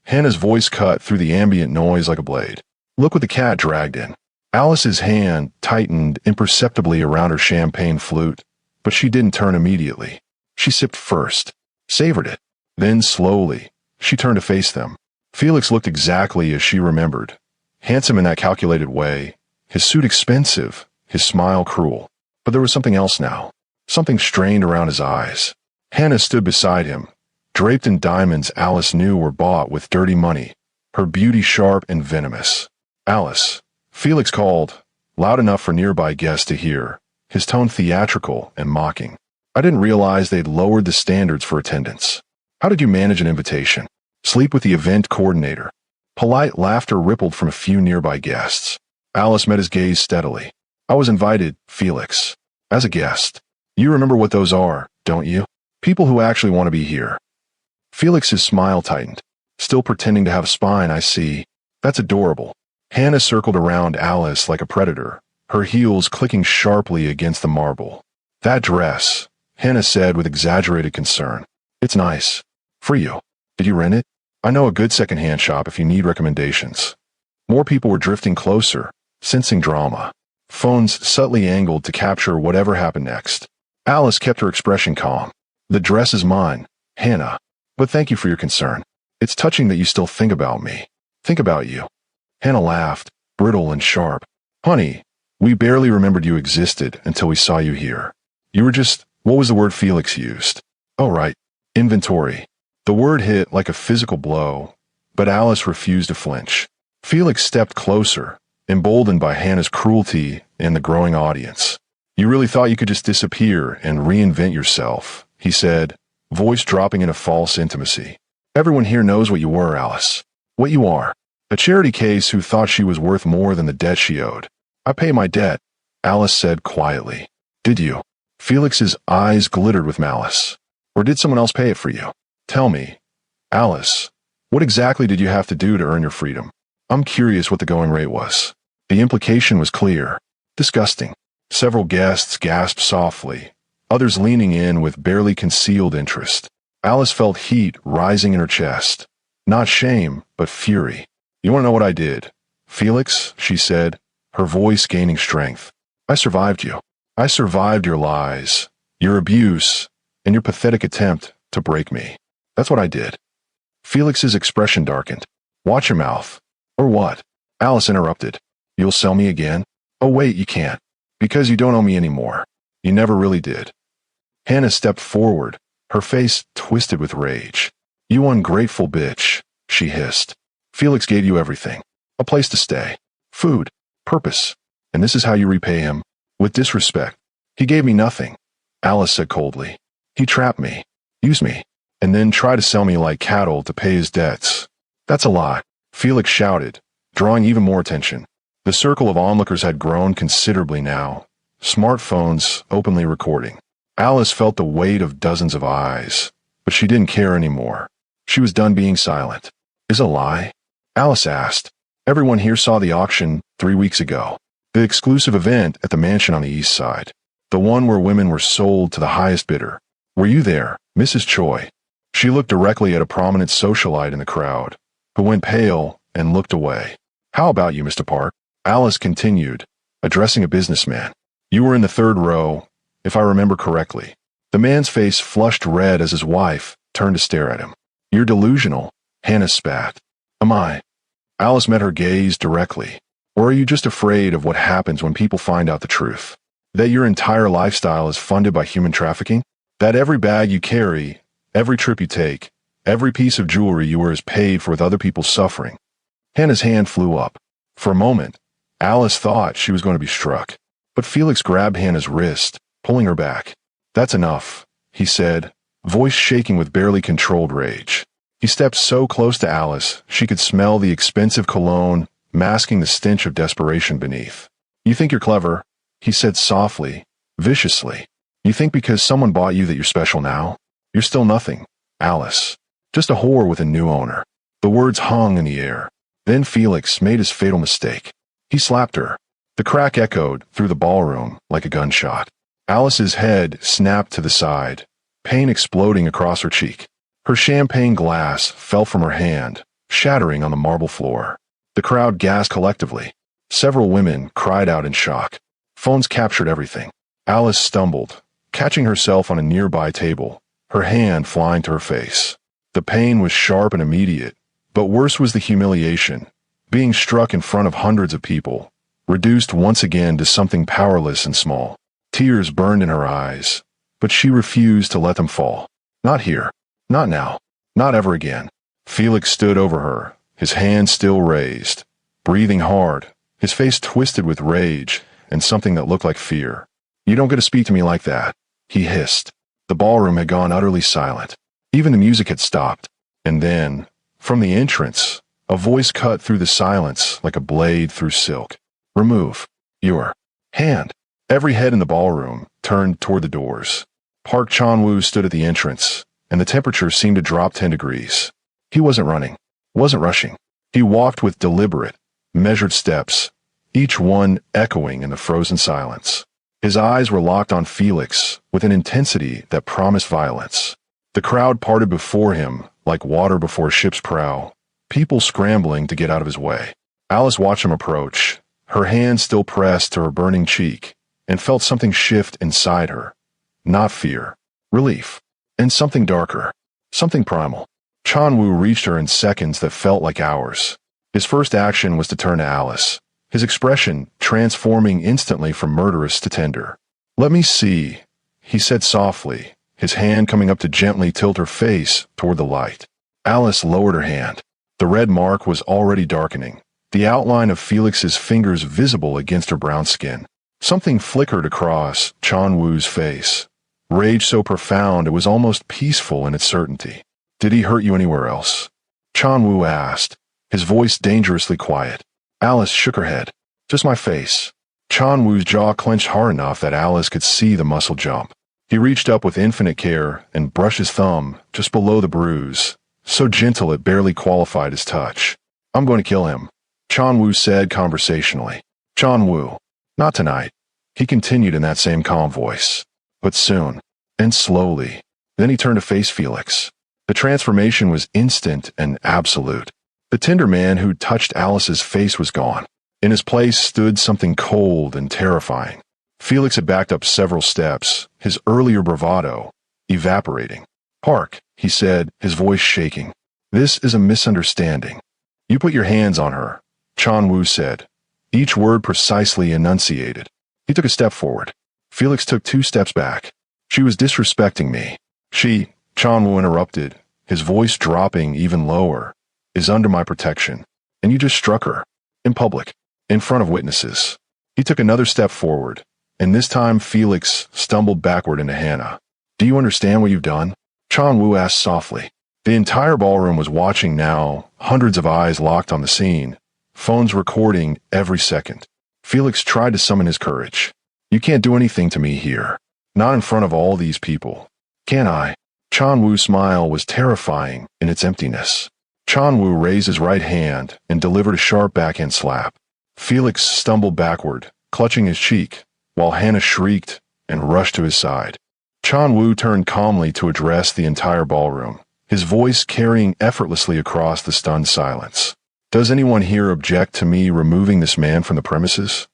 S1: Hannah's voice cut through the ambient noise like a blade. "Look what the cat dragged in." Alice's hand tightened imperceptibly around her champagne flute, but she didn't turn immediately. She sipped first, savored it. Then slowly, she turned to face them. Felix looked exactly as she remembered. Handsome in that calculated way, his suit expensive, his smile cruel. But there was something else now, something strained around his eyes. Hannah stood beside him, draped in diamonds Alice knew were bought with dirty money, her beauty sharp and venomous. "Alice," Felix called, loud enough for nearby guests to hear, his tone theatrical and mocking. "I didn't realize they'd lowered the standards for attendance. How did you manage an invitation? Sleep with the event coordinator?" Polite laughter rippled from a few nearby guests. Alice met his gaze steadily. "I was invited, Felix, as a guest. You remember what those are, don't you? People who actually want to be here." Felix's smile tightened. "Still pretending to have a spine, I see. That's adorable." Hannah circled around Alice like a predator, her heels clicking sharply against the marble. "That dress," Hannah said with exaggerated concern. "It's nice. For you. Did you rent it?" I know a good secondhand shop if you need recommendations. More people were drifting closer, sensing drama. Phones subtly angled to capture whatever happened next. Alice kept her expression calm. The dress is mine, Hannah. But thank you for your concern. It's touching that you still think about me. Think about you. Hannah laughed, brittle and sharp. Honey, we barely remembered you existed until we saw you here. You were just, what was the word Felix used? Oh, right. Inventory. The word hit like a physical blow, but Alice refused to flinch. Felix stepped closer, emboldened by Hannah's cruelty and the growing audience. You really thought you could just disappear and reinvent yourself, he said, voice dropping in a false intimacy. Everyone here knows what you were, Alice. What you are. A charity case who thought she was worth more than the debt she owed. I pay my debt, Alice said quietly. Did you? Felix's eyes glittered with malice. Or did someone else pay it for you? Tell me, Alice, what exactly did you have to do to earn your freedom? I'm curious what the going rate was. The implication was clear. Disgusting. Several guests gasped softly, others leaning in with barely concealed interest. Alice felt heat rising in her chest. Not shame, but fury. You want to know what I did? Felix, she said, her voice gaining strength. I survived you. I survived your lies, your abuse, and your pathetic attempt to break me. That's what I did. Felix's expression darkened. Watch your mouth. Or what? Alice interrupted. You'll sell me again? Oh wait, you can't. Because you don't owe me anymore. You never really did. Hannah stepped forward, her face twisted with rage. You ungrateful bitch, she hissed. Felix gave you everything. A place to stay. Food. Purpose. And this is how you repay him? With disrespect. He gave me nothing, Alice said coldly. He trapped me, used me, and then tried to sell me like cattle to pay his debts. That's a lie, Felix shouted, drawing even more attention. The circle of onlookers had grown considerably now, smartphones openly recording. Alice felt the weight of dozens of eyes, but she didn't care anymore. She was done being silent. Is it a lie? Alice asked. Everyone here saw the auction 3 weeks ago. The exclusive event at the mansion on the east side. The one where women were sold to the highest bidder. Were you there, Mrs. Choi? She looked directly at a prominent socialite in the crowd, who went pale and looked away. How about you, Mr. Park? Alice continued, addressing a businessman. You were in the third row, if I remember correctly. The man's face flushed red as his wife turned to stare at him. You're delusional, Hannah spat. Am I? Alice met her gaze directly. Or are you just afraid of what happens when people find out the truth? That your entire lifestyle is funded by human trafficking? That every bag you carry, every trip you take, every piece of jewelry you wear is paid for with other people's suffering? Hannah's hand flew up. For a moment, Alice thought she was going to be struck. But Felix grabbed Hannah's wrist, pulling her back. That's enough, he said, voice shaking with barely controlled rage. He stepped so close to Alice she could smell the expensive cologne masking the stench of desperation beneath. You think you're clever, he said softly, viciously. You think because someone bought you that you're special now? You're still nothing, Alice. Just a whore with a new owner. The words hung in the air. Then Felix made his fatal mistake. He slapped her. The crack echoed through the ballroom like a gunshot. Alice's head snapped to the side, pain exploding across her cheek. Her champagne glass fell from her hand, shattering on the marble floor. The crowd gasped collectively. Several women cried out in shock. Phones captured everything. Alice stumbled, catching herself on a nearby table, her hand flying to her face. The pain was sharp and immediate, but worse was the humiliation, being struck in front of hundreds of people, reduced once again to something powerless and small. Tears burned in her eyes, but she refused to let them fall. Not here. Not now. Not ever again. Felix stood over her, his hand still raised, breathing hard, his face twisted with rage and something that looked like fear. You don't get to speak to me like that, he hissed. The ballroom had gone utterly silent. Even the music had stopped. And then, from the entrance, a voice cut through the silence like a blade through silk. Remove your hand. Every head in the ballroom turned toward the doors. Park Chan-woo stood at the entrance, and the temperature seemed to drop 10 degrees. He wasn't running, wasn't rushing. He walked with deliberate, measured steps, each one echoing in the frozen silence. His eyes were locked on Felix with an intensity that promised violence. The The crowd parted before him, like water before a ship's prow, people scrambling to get out of his way. Alice watched him approach, her hand still pressed to her burning cheek, and felt something shift inside her. Not fear, relief, and something darker, something primal. Chanwu reached her in seconds that felt like hours. His first action was to turn to Alice, his expression transforming instantly from murderous to tender. "Let me see," he said softly, his hand coming up to gently tilt her face toward the light. Alice lowered her hand. The red mark was already darkening, the outline of Felix's fingers visible against her brown skin. Something flickered across Chanwu's face, rage so profound it was almost peaceful in its certainty. "Did he hurt you anywhere else?" Chanwu asked, his voice dangerously quiet. Alice shook her head. "Just my face." Chanwu's jaw clenched hard enough that Alice could see the muscle jump. He reached up with infinite care and brushed his thumb just below the bruise, so gentle it barely qualified as touch. "I'm going to kill him," Chanwu said conversationally. "Chanwu, not tonight," he continued in that same calm voice. "But soon, and slowly." Then he turned to face Felix. The transformation was instant and absolute. The tender man who touched Alice's face was gone. In his place stood something cold and terrifying. Felix had backed up several steps, his earlier bravado evaporating. "Park," he said, his voice shaking. "This is a misunderstanding." "You put your hands on her," Chanwu said, each word precisely enunciated. He took a step forward. Felix took 2 steps back. "She was disrespecting me." "She," Chanwu interrupted, his voice dropping even lower, "is under my protection. And you just struck her. In public. In front of witnesses." He took another step forward, and this time Felix stumbled backward into Hannah. "Do you understand what you've done?" Chanwu asked softly. The entire ballroom was watching now, hundreds of eyes locked on the scene, phones recording every second. Felix tried to summon his courage. "You can't do anything to me here. Not in front of all these people." "Can I?" Chanwu's smile was terrifying in its emptiness. Chanwu raised his right hand and delivered a sharp backhand slap. Felix stumbled backward, clutching his cheek, while Hannah shrieked and rushed to his side. Chanwu turned calmly to address the entire ballroom, his voice carrying effortlessly across the stunned silence. "Does anyone here object to me removing this man from the premises?"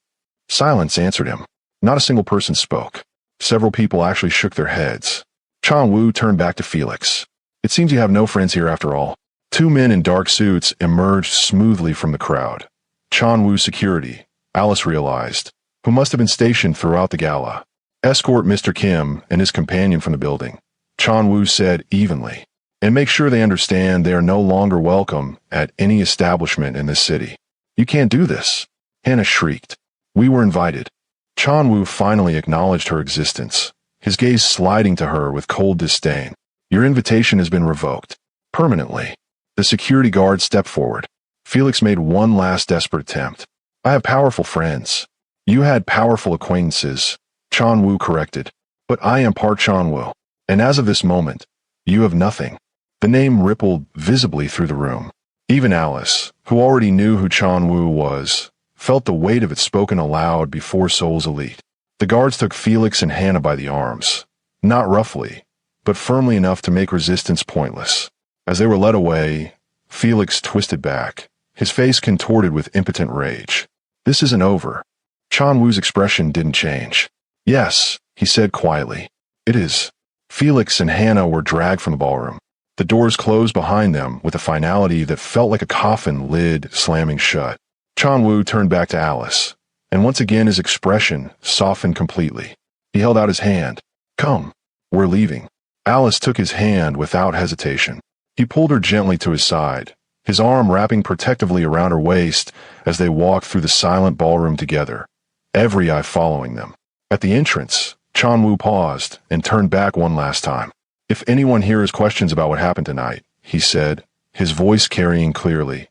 S1: Silence answered him. Not a single person spoke. Several people actually shook their heads. Chanwu turned back to Felix. "It seems you have no friends here after all." 2 men in dark suits emerged smoothly from the crowd. Chanwu's security, Alice realized, who must have been stationed throughout the gala. "Escort Mr. Kim and his companion from the building," Chanwu said evenly, "and make sure they understand they are no longer welcome at any establishment in this city." "You can't do this," Hannah shrieked. "We were invited." Chanwu finally acknowledged her existence, his gaze sliding to her with cold disdain. "Your invitation has been revoked. Permanently." The security guard stepped forward. Felix made one last desperate attempt. "I have powerful friends." "You had powerful acquaintances," Chanwu corrected. "But I am part Chanwu, and as of this moment, you have nothing." The name rippled visibly through the room. Even Alice, who already knew who Chanwu was, felt the weight of it spoken aloud before Seoul's elite. The guards took Felix and Hannah by the arms, not roughly, but firmly enough to make resistance pointless. As they were led away, Felix twisted back, his face contorted with impotent rage. "This isn't over." Chanwu's expression didn't change. "Yes," he said quietly. "It is." Felix and Hannah were dragged from the ballroom. The doors closed behind them with a finality that felt like a coffin lid slamming shut. Chanwu turned back to Alice, and once again his expression softened completely. He held out his hand. "Come, we're leaving." Alice took his hand without hesitation. He pulled her gently to his side, his arm wrapping protectively around her waist as they walked through the silent ballroom together, every eye following them. At the entrance, Chanwu paused and turned back one last time. "If anyone here has questions about what happened tonight," he said, his voice carrying clearly,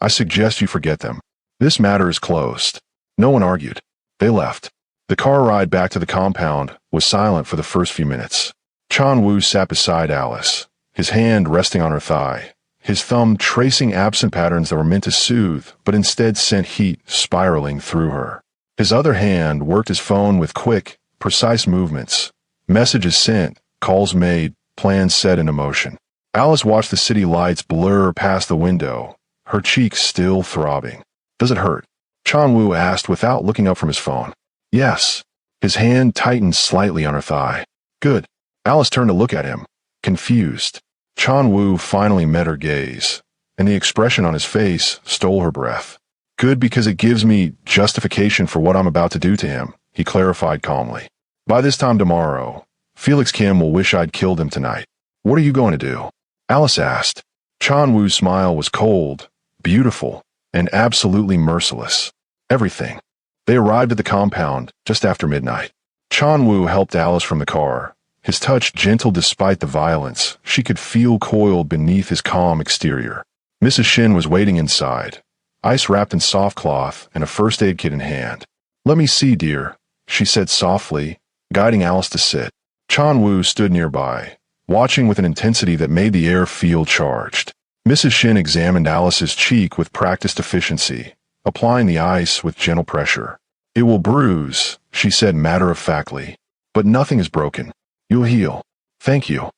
S1: "I suggest you forget them. This matter is closed." No one argued. They left. The car ride back to the compound was silent for the first few minutes. Chanwu sat beside Alice, his hand resting on her thigh, his thumb tracing absent patterns that were meant to soothe but instead sent heat spiraling through her. His other hand worked his phone with quick, precise movements. Messages sent, calls made, plans set into motion. Alice watched the city lights blur past the window, her cheeks still throbbing. Does it hurt? Chan-Woo asked without looking up from his phone. Yes. His hand tightened slightly on her thigh. Good. Alice turned to look at him, confused. Chan-Woo finally met her gaze, and the expression on his face stole her breath. Good, because it gives me justification for what I'm about to do to him, he clarified calmly. By this time tomorrow, Felix Kim will wish I'd killed him tonight. What are you going to do? Alice asked. Chan-Woo's smile was cold, beautiful, and absolutely merciless. Everything. They arrived at the compound just after midnight. Chan-Woo helped Alice from the car, his touch gentle despite the violence she could feel coiled beneath his calm exterior. Mrs. Shin was waiting inside, ice wrapped in soft cloth and a first aid kit in hand. Let me see, dear, she said softly, guiding Alice to sit. Chan-Woo stood nearby, watching with an intensity that made the air feel charged. Mrs. Shin examined Alice's cheek with practiced efficiency, applying the ice with gentle pressure. It will bruise, she said matter-of-factly, but nothing is broken. You'll heal. Thank you,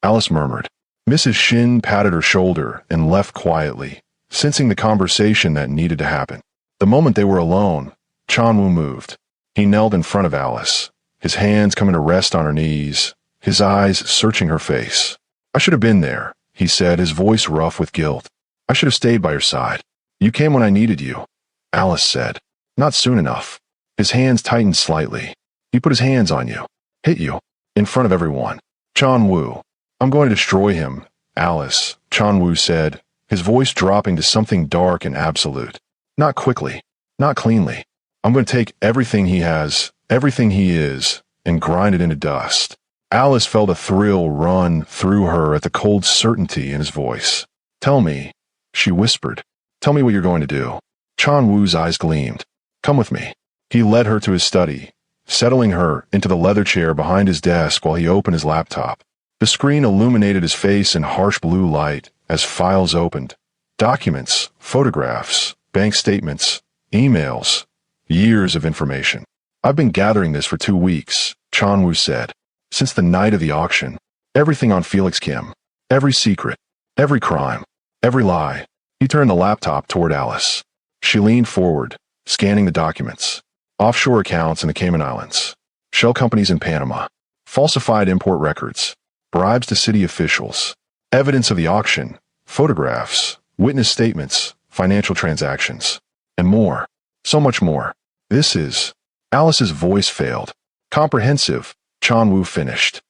S1: Alice murmured. Mrs. Shin patted her shoulder and left quietly, sensing the conversation that needed to happen. The moment they were alone, Chan-Woo moved. He knelt in front of Alice, his hands coming to rest on her knees, his eyes searching her face. I should have been there, he said, his voice rough with guilt. I should have stayed by your side. You came when I needed you, Alice said. Not soon enough. His hands tightened slightly. He put his hands on you. Hit you. In front of everyone. Chan-Woo. I'm going to destroy him, Alice, Chan-Woo said, his voice dropping to something dark and absolute. Not quickly. Not cleanly. I'm going to take everything he has, everything he is, and grind it into dust. Alice felt a thrill run through her at the cold certainty in his voice. Tell me, she whispered. Tell me what you're going to do. Chan-Woo's eyes gleamed. Come with me. He led her to his study, settling her into the leather chair behind his desk while he opened his laptop. The screen illuminated his face in harsh blue light as files opened. Documents, photographs, bank statements, emails, years of information. I've been gathering this for 2 weeks, Chan-Woo said. Since the night of the auction. Everything on Felix Kim. Every secret. Every crime. Every lie. He turned the laptop toward Alice. She leaned forward, scanning the documents. Offshore accounts in the Cayman Islands. Shell companies in Panama. Falsified import records. Bribes to city officials. Evidence of the auction. Photographs. Witness statements. Financial transactions. And more. So much more. This is... Alice's voice failed. Comprehensive, Chan-Woo finished.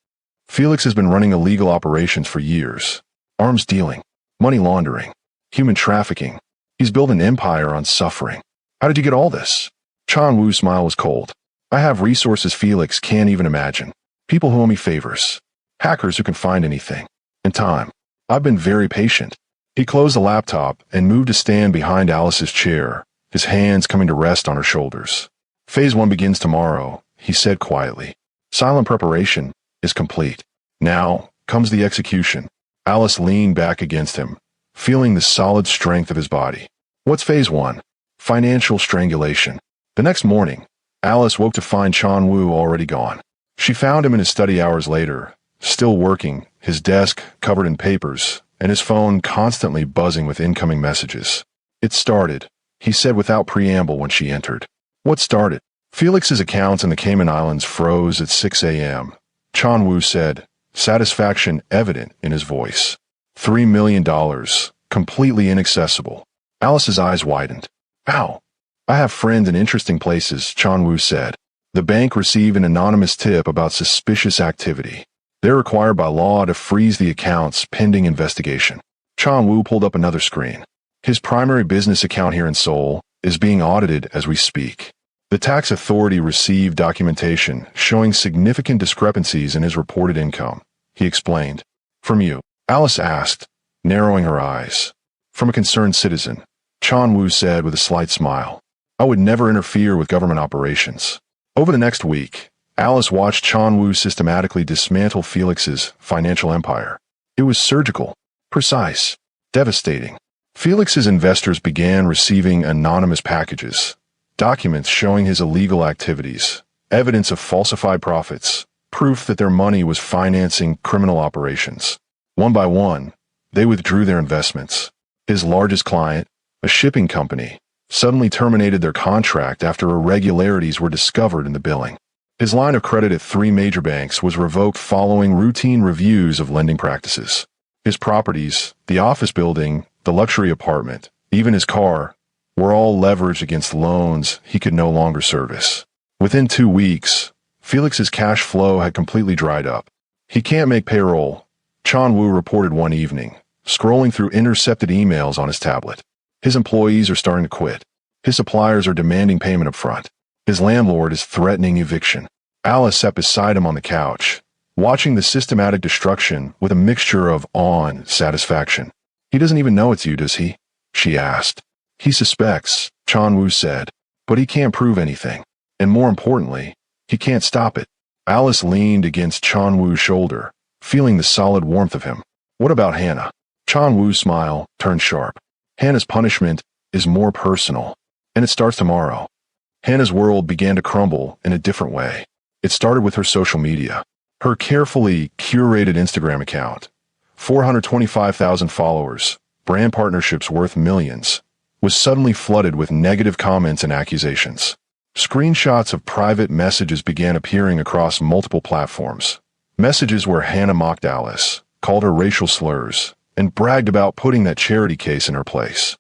S1: Felix has been running illegal operations for years. Arms dealing. Money laundering. Human trafficking. He's built an empire on suffering. How did you get all this? Chan-Woo's smile was cold. I have resources Felix can't even imagine. People who owe me favors. Hackers who can find anything. And time. I've been very patient. He closed the laptop and moved to stand behind Alice's chair, his hands coming to rest on her shoulders. Phase 1 begins tomorrow, he said quietly. Silent preparation is complete. Now comes the execution. Alice leaned back against him, feeling the solid strength of his body. What's phase 1? Financial strangulation. The next morning, Alice woke to find Chan-Woo already gone. She found him in his study hours later, still working, his desk covered in papers, and his phone constantly buzzing with incoming messages. It started, he said without preamble when she entered. What started? Felix's accounts in the Cayman Islands froze at 6 a.m. Chan-Woo said, satisfaction evident in his voice. $3 million, completely inaccessible. Alice's eyes widened. How? I have friends in interesting places, Chan-Woo said. The bank received an anonymous tip about suspicious activity. They're required by law to freeze the accounts pending investigation. Chan-Woo pulled up another screen. His primary business account here in Seoul is being audited as we speak. The tax authority received documentation showing significant discrepancies in his reported income, he explained. From you? Alice asked, narrowing her eyes. From a concerned citizen, Chan-Woo said with a slight smile. I would never interfere with government operations. Over the next week, Alice watched Chan-Woo systematically dismantle Felix's financial empire. It was surgical, precise, devastating. Felix's investors began receiving anonymous packages, documents showing his illegal activities, evidence of falsified profits, proof that their money was financing criminal operations. One by one, they withdrew their investments. His largest client, a shipping company, suddenly terminated their contract after irregularities were discovered in the billing. His line of credit at 3 major banks was revoked following routine reviews of lending practices. His properties, the office building, the luxury apartment, even his car, were all leveraged against loans he could no longer service. Within 2 weeks, Felix's cash flow had completely dried up. "He can't make payroll," Chan Wu reported one evening, scrolling through intercepted emails on his tablet. "His employees are starting to quit. His suppliers are demanding payment up front. His landlord is threatening eviction." Alice sat beside him on the couch, watching the systematic destruction with a mixture of awe and satisfaction. "He doesn't even know it's you, does he?" she asked. "He suspects," Chan Wu said, "but he can't prove anything. And more importantly, he can't stop it." Alice leaned against Chan Wu's shoulder, feeling the solid warmth of him. "What about Hannah?" Chan Wu's smile turned sharp. "Hannah's punishment is more personal, and it starts tomorrow." Hannah's world began to crumble in a different way. It started with her social media. Her carefully curated Instagram account, 425,000 followers, brand partnerships worth millions, was suddenly flooded with negative comments and accusations. Screenshots of private messages began appearing across multiple platforms. Messages where Hannah mocked Alice, called her racial slurs, and bragged about putting that charity case in her place.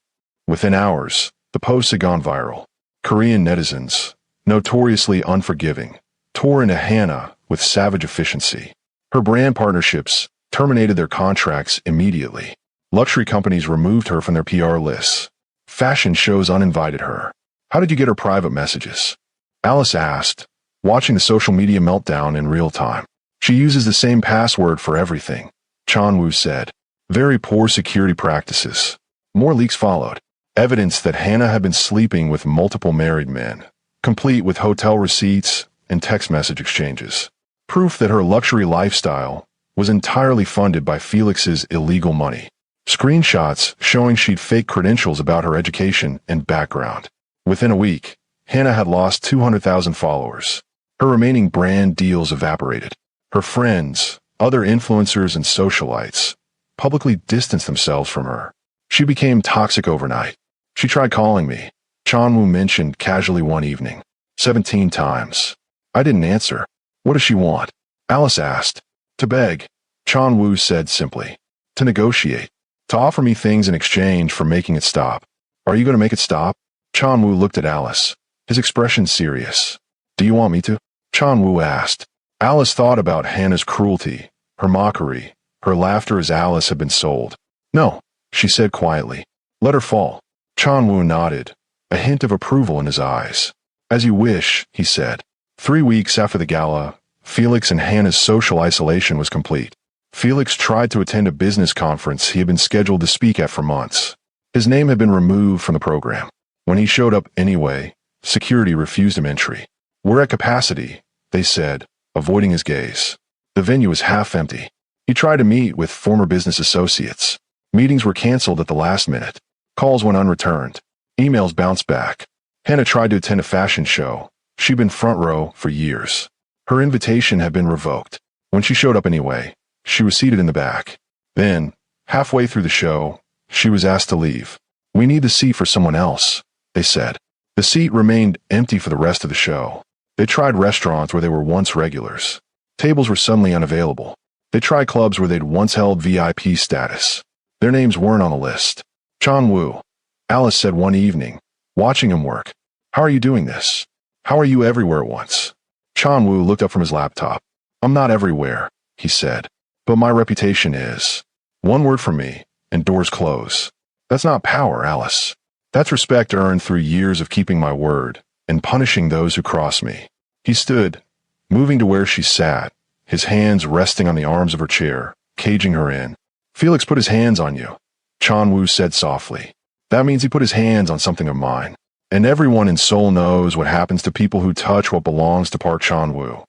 S1: Within hours, the posts had gone viral. Korean netizens, notoriously unforgiving, tore into Hannah with savage efficiency. Her brand partnerships terminated their contracts immediately. Luxury companies removed her from their PR lists. Fashion shows uninvited her. "How did you get her private messages?" Alice asked, watching the social media meltdown in real time. "She uses the same password for everything," Chan Wu said. "Very poor security practices." More leaks followed. Evidence that Hannah had been sleeping with multiple married men, complete with hotel receipts and text message exchanges. Proof that her luxury lifestyle was entirely funded by Felix's illegal money. Screenshots showing she'd faked credentials about her education and background. Within a week, Hannah had lost 200,000 followers. Her remaining brand deals evaporated. Her friends, other influencers and socialites, publicly distanced themselves from her. She became toxic overnight. "She tried calling me," Chan Wu mentioned casually one evening. 17 times. I didn't answer. "What does she want?" Alice asked. "To beg," Chan Wu said simply. "To negotiate. To offer me things in exchange for making it stop." "Are you going to make it stop?" Chan Wu looked at Alice, his expression serious. "Do you want me to?" Chan Wu asked. Alice thought about Hannah's cruelty, her mockery, her laughter as Alice had been sold. "No," she said quietly. "Let her fall." Chan Wu nodded, a hint of approval in his eyes. "As you wish," he said. 3 weeks after the gala, Felix and Hannah's social isolation was complete. Felix tried to attend a business conference he had been scheduled to speak at for months. His name had been removed from the program. When he showed up anyway, security refused him entry. "We're at capacity," they said, avoiding his gaze. The venue was half empty. He tried to meet with former business associates. Meetings were canceled at the last minute. Calls went unreturned. Emails bounced back. Hannah tried to attend a fashion show. She'd been front row for years. Her invitation had been revoked. When she showed up anyway, she was seated in the back. Then, halfway through the show, she was asked to leave. "We need the seat for someone else," they said. The seat remained empty for the rest of the show. They tried restaurants where they were once regulars. Tables were suddenly unavailable. They tried clubs where they'd once held VIP status. Their names weren't on the list. "Chan Wu," Alice said one evening, watching him work. "How are you doing this? How are you everywhere at once?" Chan Wu looked up from his laptop. "I'm not everywhere," he said, "but my reputation is. One word from me, and doors close. That's not power, Alice. That's respect earned through years of keeping my word and punishing those who cross me." He stood, moving to where she sat, his hands resting on the arms of her chair, caging her in. "Felix put his hands on you," Chan Wu said softly. "That means he put his hands on something of mine. And everyone in Seoul knows what happens to people who touch what belongs to Park Chan Wu."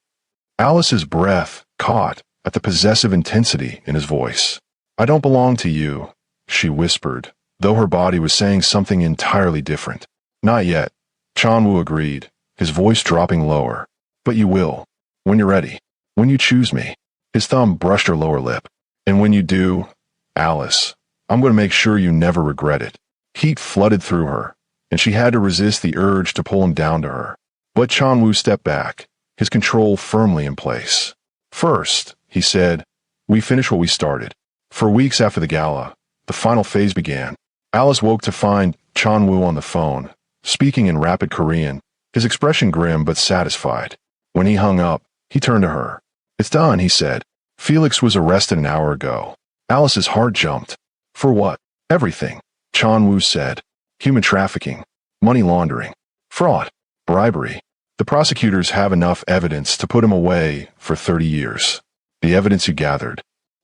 S1: Alice's breath caught at the possessive intensity in his voice. "I don't belong to you," she whispered, though her body was saying something entirely different. "Not yet," Chan Wu agreed, his voice dropping lower. "But you will, when you're ready." When you choose me. His thumb brushed her lower lip. And when you do, Alice, I'm going to make sure you never regret it. Heat flooded through her, and she had to resist the urge to pull him down to her. But Chanwoo stepped back, his control firmly in place. First, he said, we finish what we started. For weeks after the gala, the final phase began. Alice woke to find Chanwoo on the phone, speaking in rapid Korean, his expression grim but satisfied. When he hung up, he turned to her. It's done, he said. Felix was arrested an hour ago. Alice's heart jumped. For what? Everything, Chanwoo said. Human trafficking, money laundering, fraud, bribery. The prosecutors have enough evidence to put him away for 30 years. The evidence you gathered.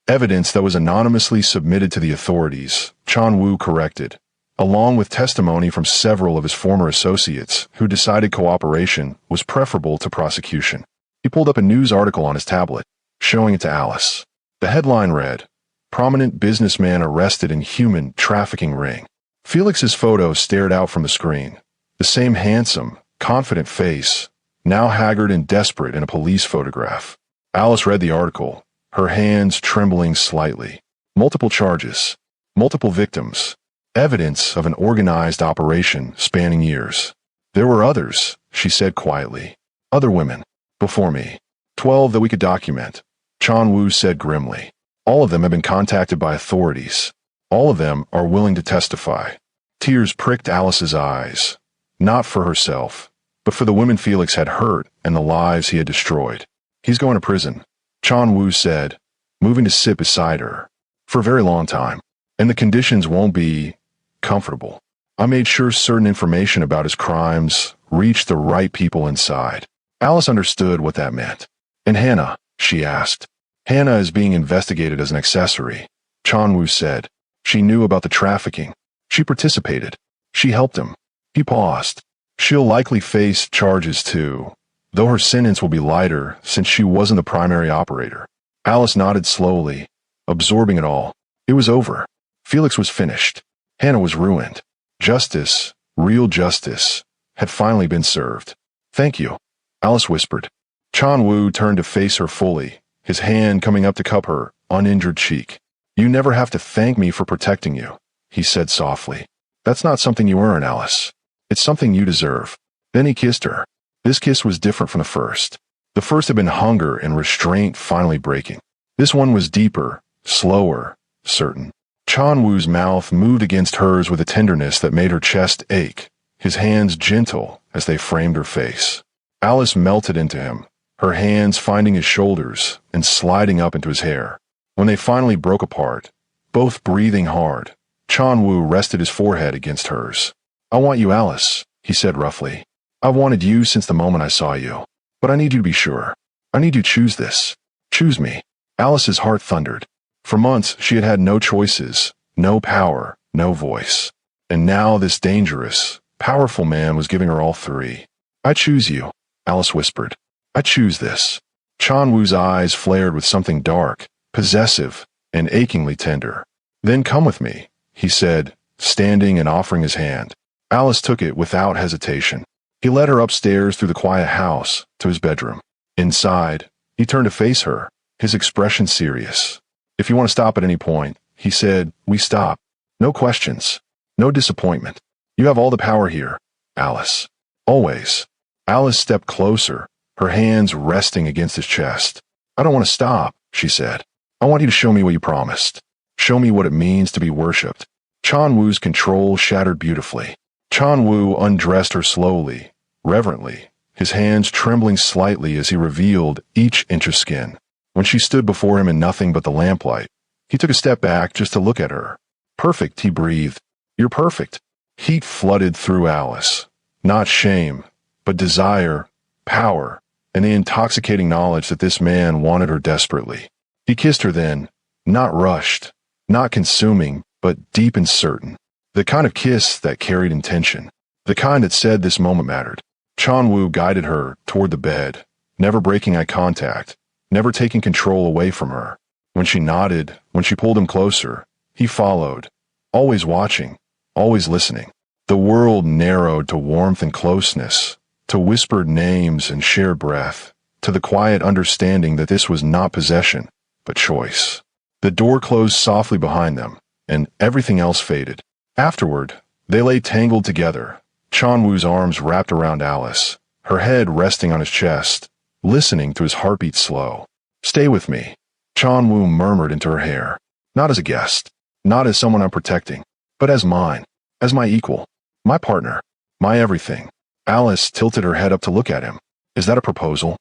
S1: Evidence that was anonymously submitted to the authorities, Chanwoo corrected, along with testimony from several of his former associates who decided cooperation was preferable to prosecution. He pulled up a news article on his tablet, showing it to Alice. The headline read, Prominent businessman arrested in human trafficking ring. Felix's photo stared out from the screen. The same handsome, confident face, now haggard and desperate in a police photograph. Alice read the article, her hands trembling slightly. Multiple charges, multiple victims, evidence of an organized operation spanning years. There were others, she said quietly. Other women, before me. 12 that we could document, Chanwoo said grimly. All of them have been contacted by authorities. All of them are willing to testify. Tears pricked Alice's eyes, not for herself, but for the women Felix had hurt and the lives he had destroyed. He's going to prison, Chanwoo said, moving to sit beside her. For a very long time. And the conditions won't be comfortable. I made sure certain information about his crimes reached the right people inside. Alice understood what that meant. And Hannah, she asked. Hannah is being investigated as an accessory, Chanwoo said. She knew about the trafficking. She participated. She helped him. He paused. She'll likely face charges too, though her sentence will be lighter since she wasn't the primary operator. Alice nodded slowly, absorbing it all. It was over. Felix was finished. Hannah was ruined. Justice, real justice, had finally been served. Thank you, Alice whispered. Chanwoo turned to face her fully, his hand coming up to cup her uninjured cheek. You never have to thank me for protecting you, he said softly. That's not something you earn, Alice. It's something you deserve. Then he kissed her. This kiss was different from the first. The first had been hunger and restraint finally breaking. This one was deeper, slower, certain. Chanwoo's mouth moved against hers with a tenderness that made her chest ache, his hands gentle as they framed her face. Alice melted into him, her hands finding his shoulders and sliding up into his hair. When they finally broke apart, both breathing hard, Chanwoo rested his forehead against hers. I want you, Alice, he said roughly. I've wanted you since the moment I saw you. But I need you to be sure. I need you to choose this. Choose me. Alice's heart thundered. For months, she had had no choices, no power, no voice. And now this dangerous, powerful man was giving her all three. I choose you, Alice whispered. I choose this. Chanwoo's eyes flared with something dark, possessive, and achingly tender. Then come with me, he said, standing and offering his hand. Alice took it without hesitation. He led her upstairs through the quiet house to his bedroom. Inside, he turned to face her, his expression serious. If you want to stop at any point, he said, we stop. No questions. No disappointment. You have all the power here, Alice. Always. Alice stepped closer, her hands resting against his chest. I don't want to stop, she said. I want you to show me what you promised. Show me what it means to be worshipped. Chanwoo's control shattered beautifully. Chanwoo undressed her slowly, reverently, his hands trembling slightly as he revealed each inch of skin. When she stood before him in nothing but the lamplight, he took a step back just to look at her. Perfect, he breathed. You're perfect. Heat flooded through Alice. Not shame, but desire, power, and the intoxicating knowledge that this man wanted her desperately. He kissed her then, not rushed, not consuming, but deep and certain. The kind of kiss that carried intention. The kind that said this moment mattered. Chanwoo guided her toward the bed, never breaking eye contact, never taking control away from her. When she nodded, when she pulled him closer, he followed, always watching, always listening. The world narrowed to warmth and closeness, to whispered names and shared breath, to the quiet understanding that this was not possession, but choice. The door closed softly behind them, and everything else faded. Afterward, they lay tangled together, Chanwoo's arms wrapped around Alice, her head resting on his chest, listening to his heartbeat slow. "Stay with me," Chanwoo murmured into her hair. "Not as a guest, not as someone I'm protecting, but as mine, as my equal, my partner, my everything." Alice tilted her head up to look at him. "Is that a proposal?"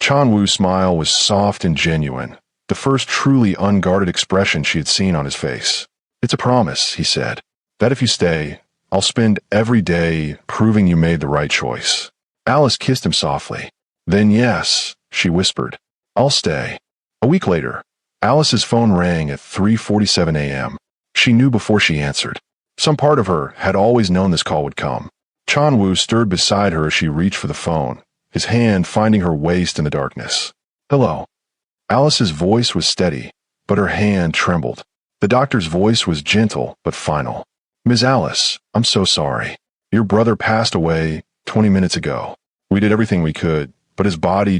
S1: Chanwoo's smile was soft and genuine, the first truly unguarded expression she had seen on his face. "It's a promise," he said, "that if you stay, I'll spend every day proving you made the right choice." Alice kissed him softly. "Then yes," she whispered, "I'll stay." A week later, Alice's phone rang at 3:47 a.m. She knew before she answered. Some part of her had always known this call would come. Chanwoo stirred beside her as she reached for the phone, his hand finding her waist in the darkness. "Hello." Alice's voice was steady, but her hand trembled. The doctor's voice was gentle but final. "Ms. Alice, I'm so sorry. Your brother passed away 20 minutes ago. We did everything we could, but his body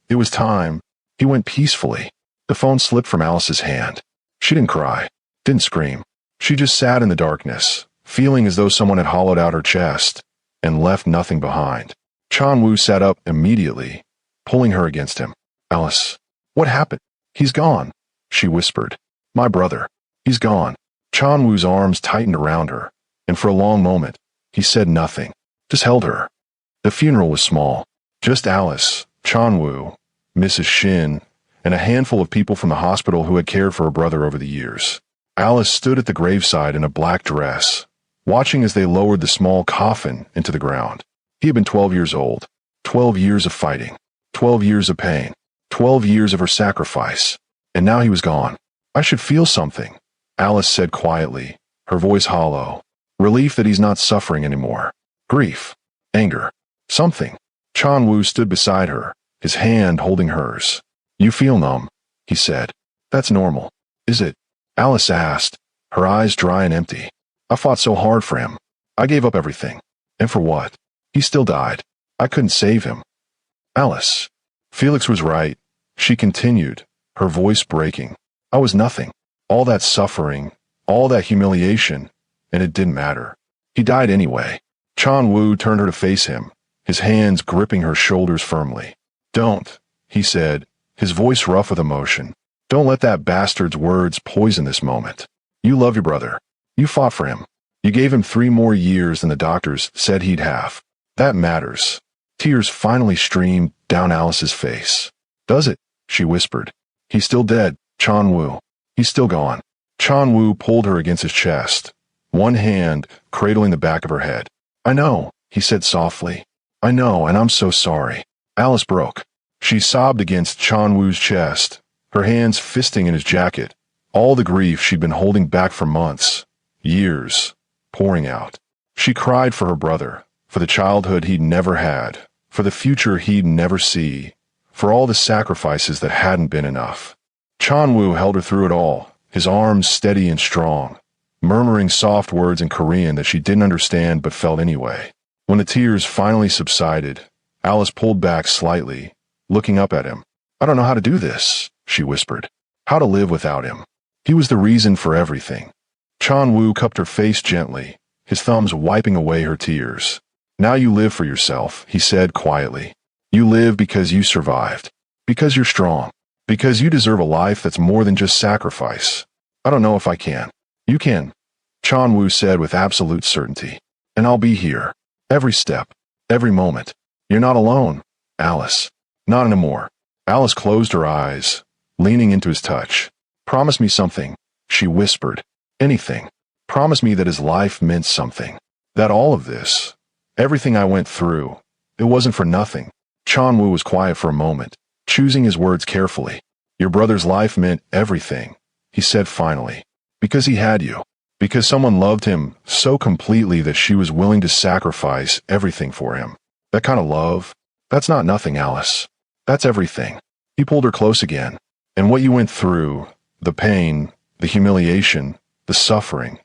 S1: it was time. He went peacefully." The phone slipped from Alice's hand. She didn't cry, didn't scream. She just sat in the darkness, feeling as though someone had hollowed out her chest and left nothing behind. Chanwoo sat up immediately, pulling her against him. "Alice, what happened?" "He's gone," she whispered. "My brother. He's gone." Chanwoo's arms tightened around her, and for a long moment, he said nothing, just held her. The funeral was small. Just Alice, Chanwoo, Mrs. Shin, and a handful of people from the hospital who had cared for her brother over the years. Alice stood at the graveside in a black dress, watching as they lowered the small coffin into the ground. He had been 12 years old, 12 years of fighting, 12 years of pain, 12 years of her sacrifice, and now he was gone. "I should feel something," Alice said quietly, her voice hollow. "Relief that he's not suffering anymore. Grief. Anger. Something." Chanwoo stood beside her, his hand holding hers. "You feel numb," he said. "That's normal, is it?" Alice asked, her eyes dry and empty. "I fought so hard for him. I gave up everything. And for what? He still died. I couldn't save him." "Alice." Felix was right, she continued, her voice breaking. "I was nothing. All that suffering, all that humiliation, and it didn't matter. He died anyway." Chanwoo turned her to face him, his hands gripping her shoulders firmly. "Don't," he said, his voice rough with emotion. "Don't let that bastard's words poison this moment. You love your brother. You fought for him. You gave him 3 more years than the doctors said he'd have. That matters." Tears finally streamed down Alice's face. "Does it?" she whispered. "He's still dead, Chanwoo. He's still gone." Chanwoo pulled her against his chest, one hand cradling the back of her head. "I know," he said softly. "I know, and I'm so sorry." Alice broke. She sobbed against Chanwoo's chest, her hands fisting in his jacket, all the grief she'd been holding back for months, years, pouring out. She cried for her brother, for the childhood he'd never had, for the future he'd never see, for all the sacrifices that hadn't been enough. Chanwoo held her through it all, his arms steady and strong, murmuring soft words in Korean that she didn't understand but felt anyway. When the tears finally subsided, Alice pulled back slightly, looking up at him. "I don't know how to do this," she whispered. "How to live without him. He was the reason for everything." Chanwoo cupped her face gently, his thumbs wiping away her tears. "Now you live for yourself," he said quietly. "You live because you survived, because you're strong, because you deserve a life that's more than just sacrifice." "I don't know if I can." "You can," Chanwoo said with absolute certainty. "And I'll be here. Every step, every moment. You're not alone, Alice. Not anymore." Alice closed her eyes, leaning into his touch. "Promise me something," she whispered. "Anything. Promise me that his life meant something. That all of this, everything I went through, it wasn't for nothing." Chanwoo was quiet for a moment, choosing his words carefully. "Your brother's life meant everything," he said finally. "Because he had you. Because someone loved him so completely that she was willing to sacrifice everything for him. That kind of love, that's not nothing, Alice. That's everything." He pulled her close again. "And what you went through, the pain, the humiliation, the suffering,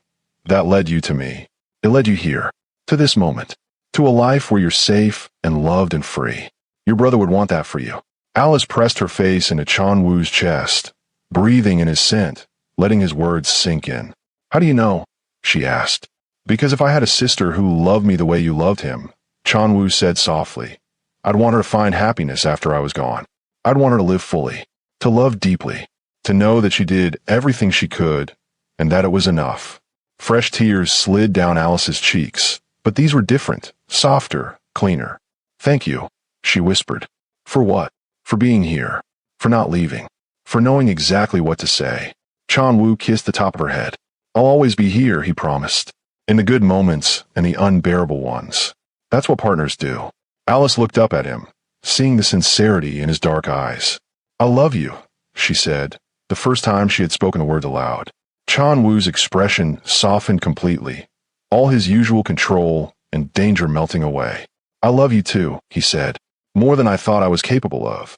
S1: that led you to me. It led you here, to this moment, to a life where you're safe and loved and free." Your brother would want that for you. Alice pressed her face into Chan Wu's chest, breathing in his scent, letting his words sink in. How do you know? She asked. Because if I had a sister who loved me the way you loved him, Chan Wu said softly, I'd want her to find happiness after I was gone. I'd want her to live fully, to love deeply, to know that she did everything she could, and that it was enough. Fresh tears slid down Alice's cheeks, but these were different, softer, cleaner. Thank you, she whispered. For what? For being here. For not leaving. For knowing exactly what to say. Chan Wu kissed the top of her head. I'll always be here, he promised. In the good moments and the unbearable ones. That's what partners do. Alice looked up at him, seeing the sincerity in his dark eyes. I love you, she said, the first time she had spoken the words aloud. Chan Wu's expression softened completely, all his usual control and danger melting away. I love you too, he said, more than I thought I was capable of.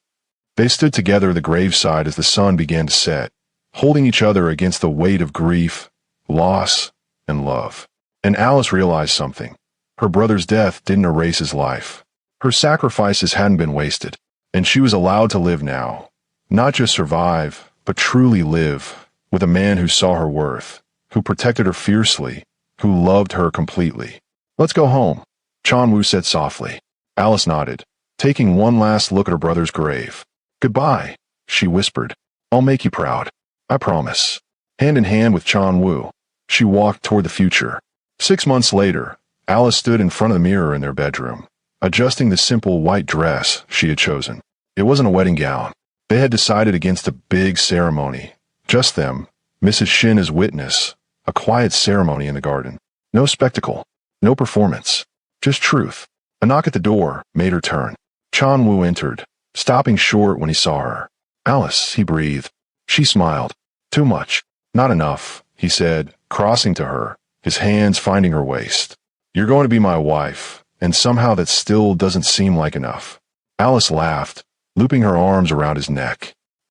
S1: They stood together at the graveside as the sun began to set, holding each other against the weight of grief, loss, and love. And Alice realized something. Her brother's death didn't erase his life. Her sacrifices hadn't been wasted, and she was allowed to live now. Not just survive, but truly live, with a man who saw her worth, who protected her fiercely, who loved her completely. Let's go home, Chan Wu said softly. Alice nodded, taking one last look at her brother's grave. Goodbye, she whispered. I'll make you proud. I promise. Hand in hand with Chan Wu, she walked toward the future. 6 months later, Alice stood in front of the mirror in their bedroom, adjusting the simple white dress she had chosen. It wasn't a wedding gown. They had decided against a big ceremony. Just them, Mrs. Shin as witness, a quiet ceremony in the garden. No spectacle, no performance, just truth. A knock at the door made her turn. Chan Wu entered, stopping short when he saw her. Alice, he breathed. She smiled. Too much. Not enough, he said, crossing to her, his hands finding her waist. You're going to be my wife, and somehow that still doesn't seem like enough. Alice laughed, looping her arms around his neck.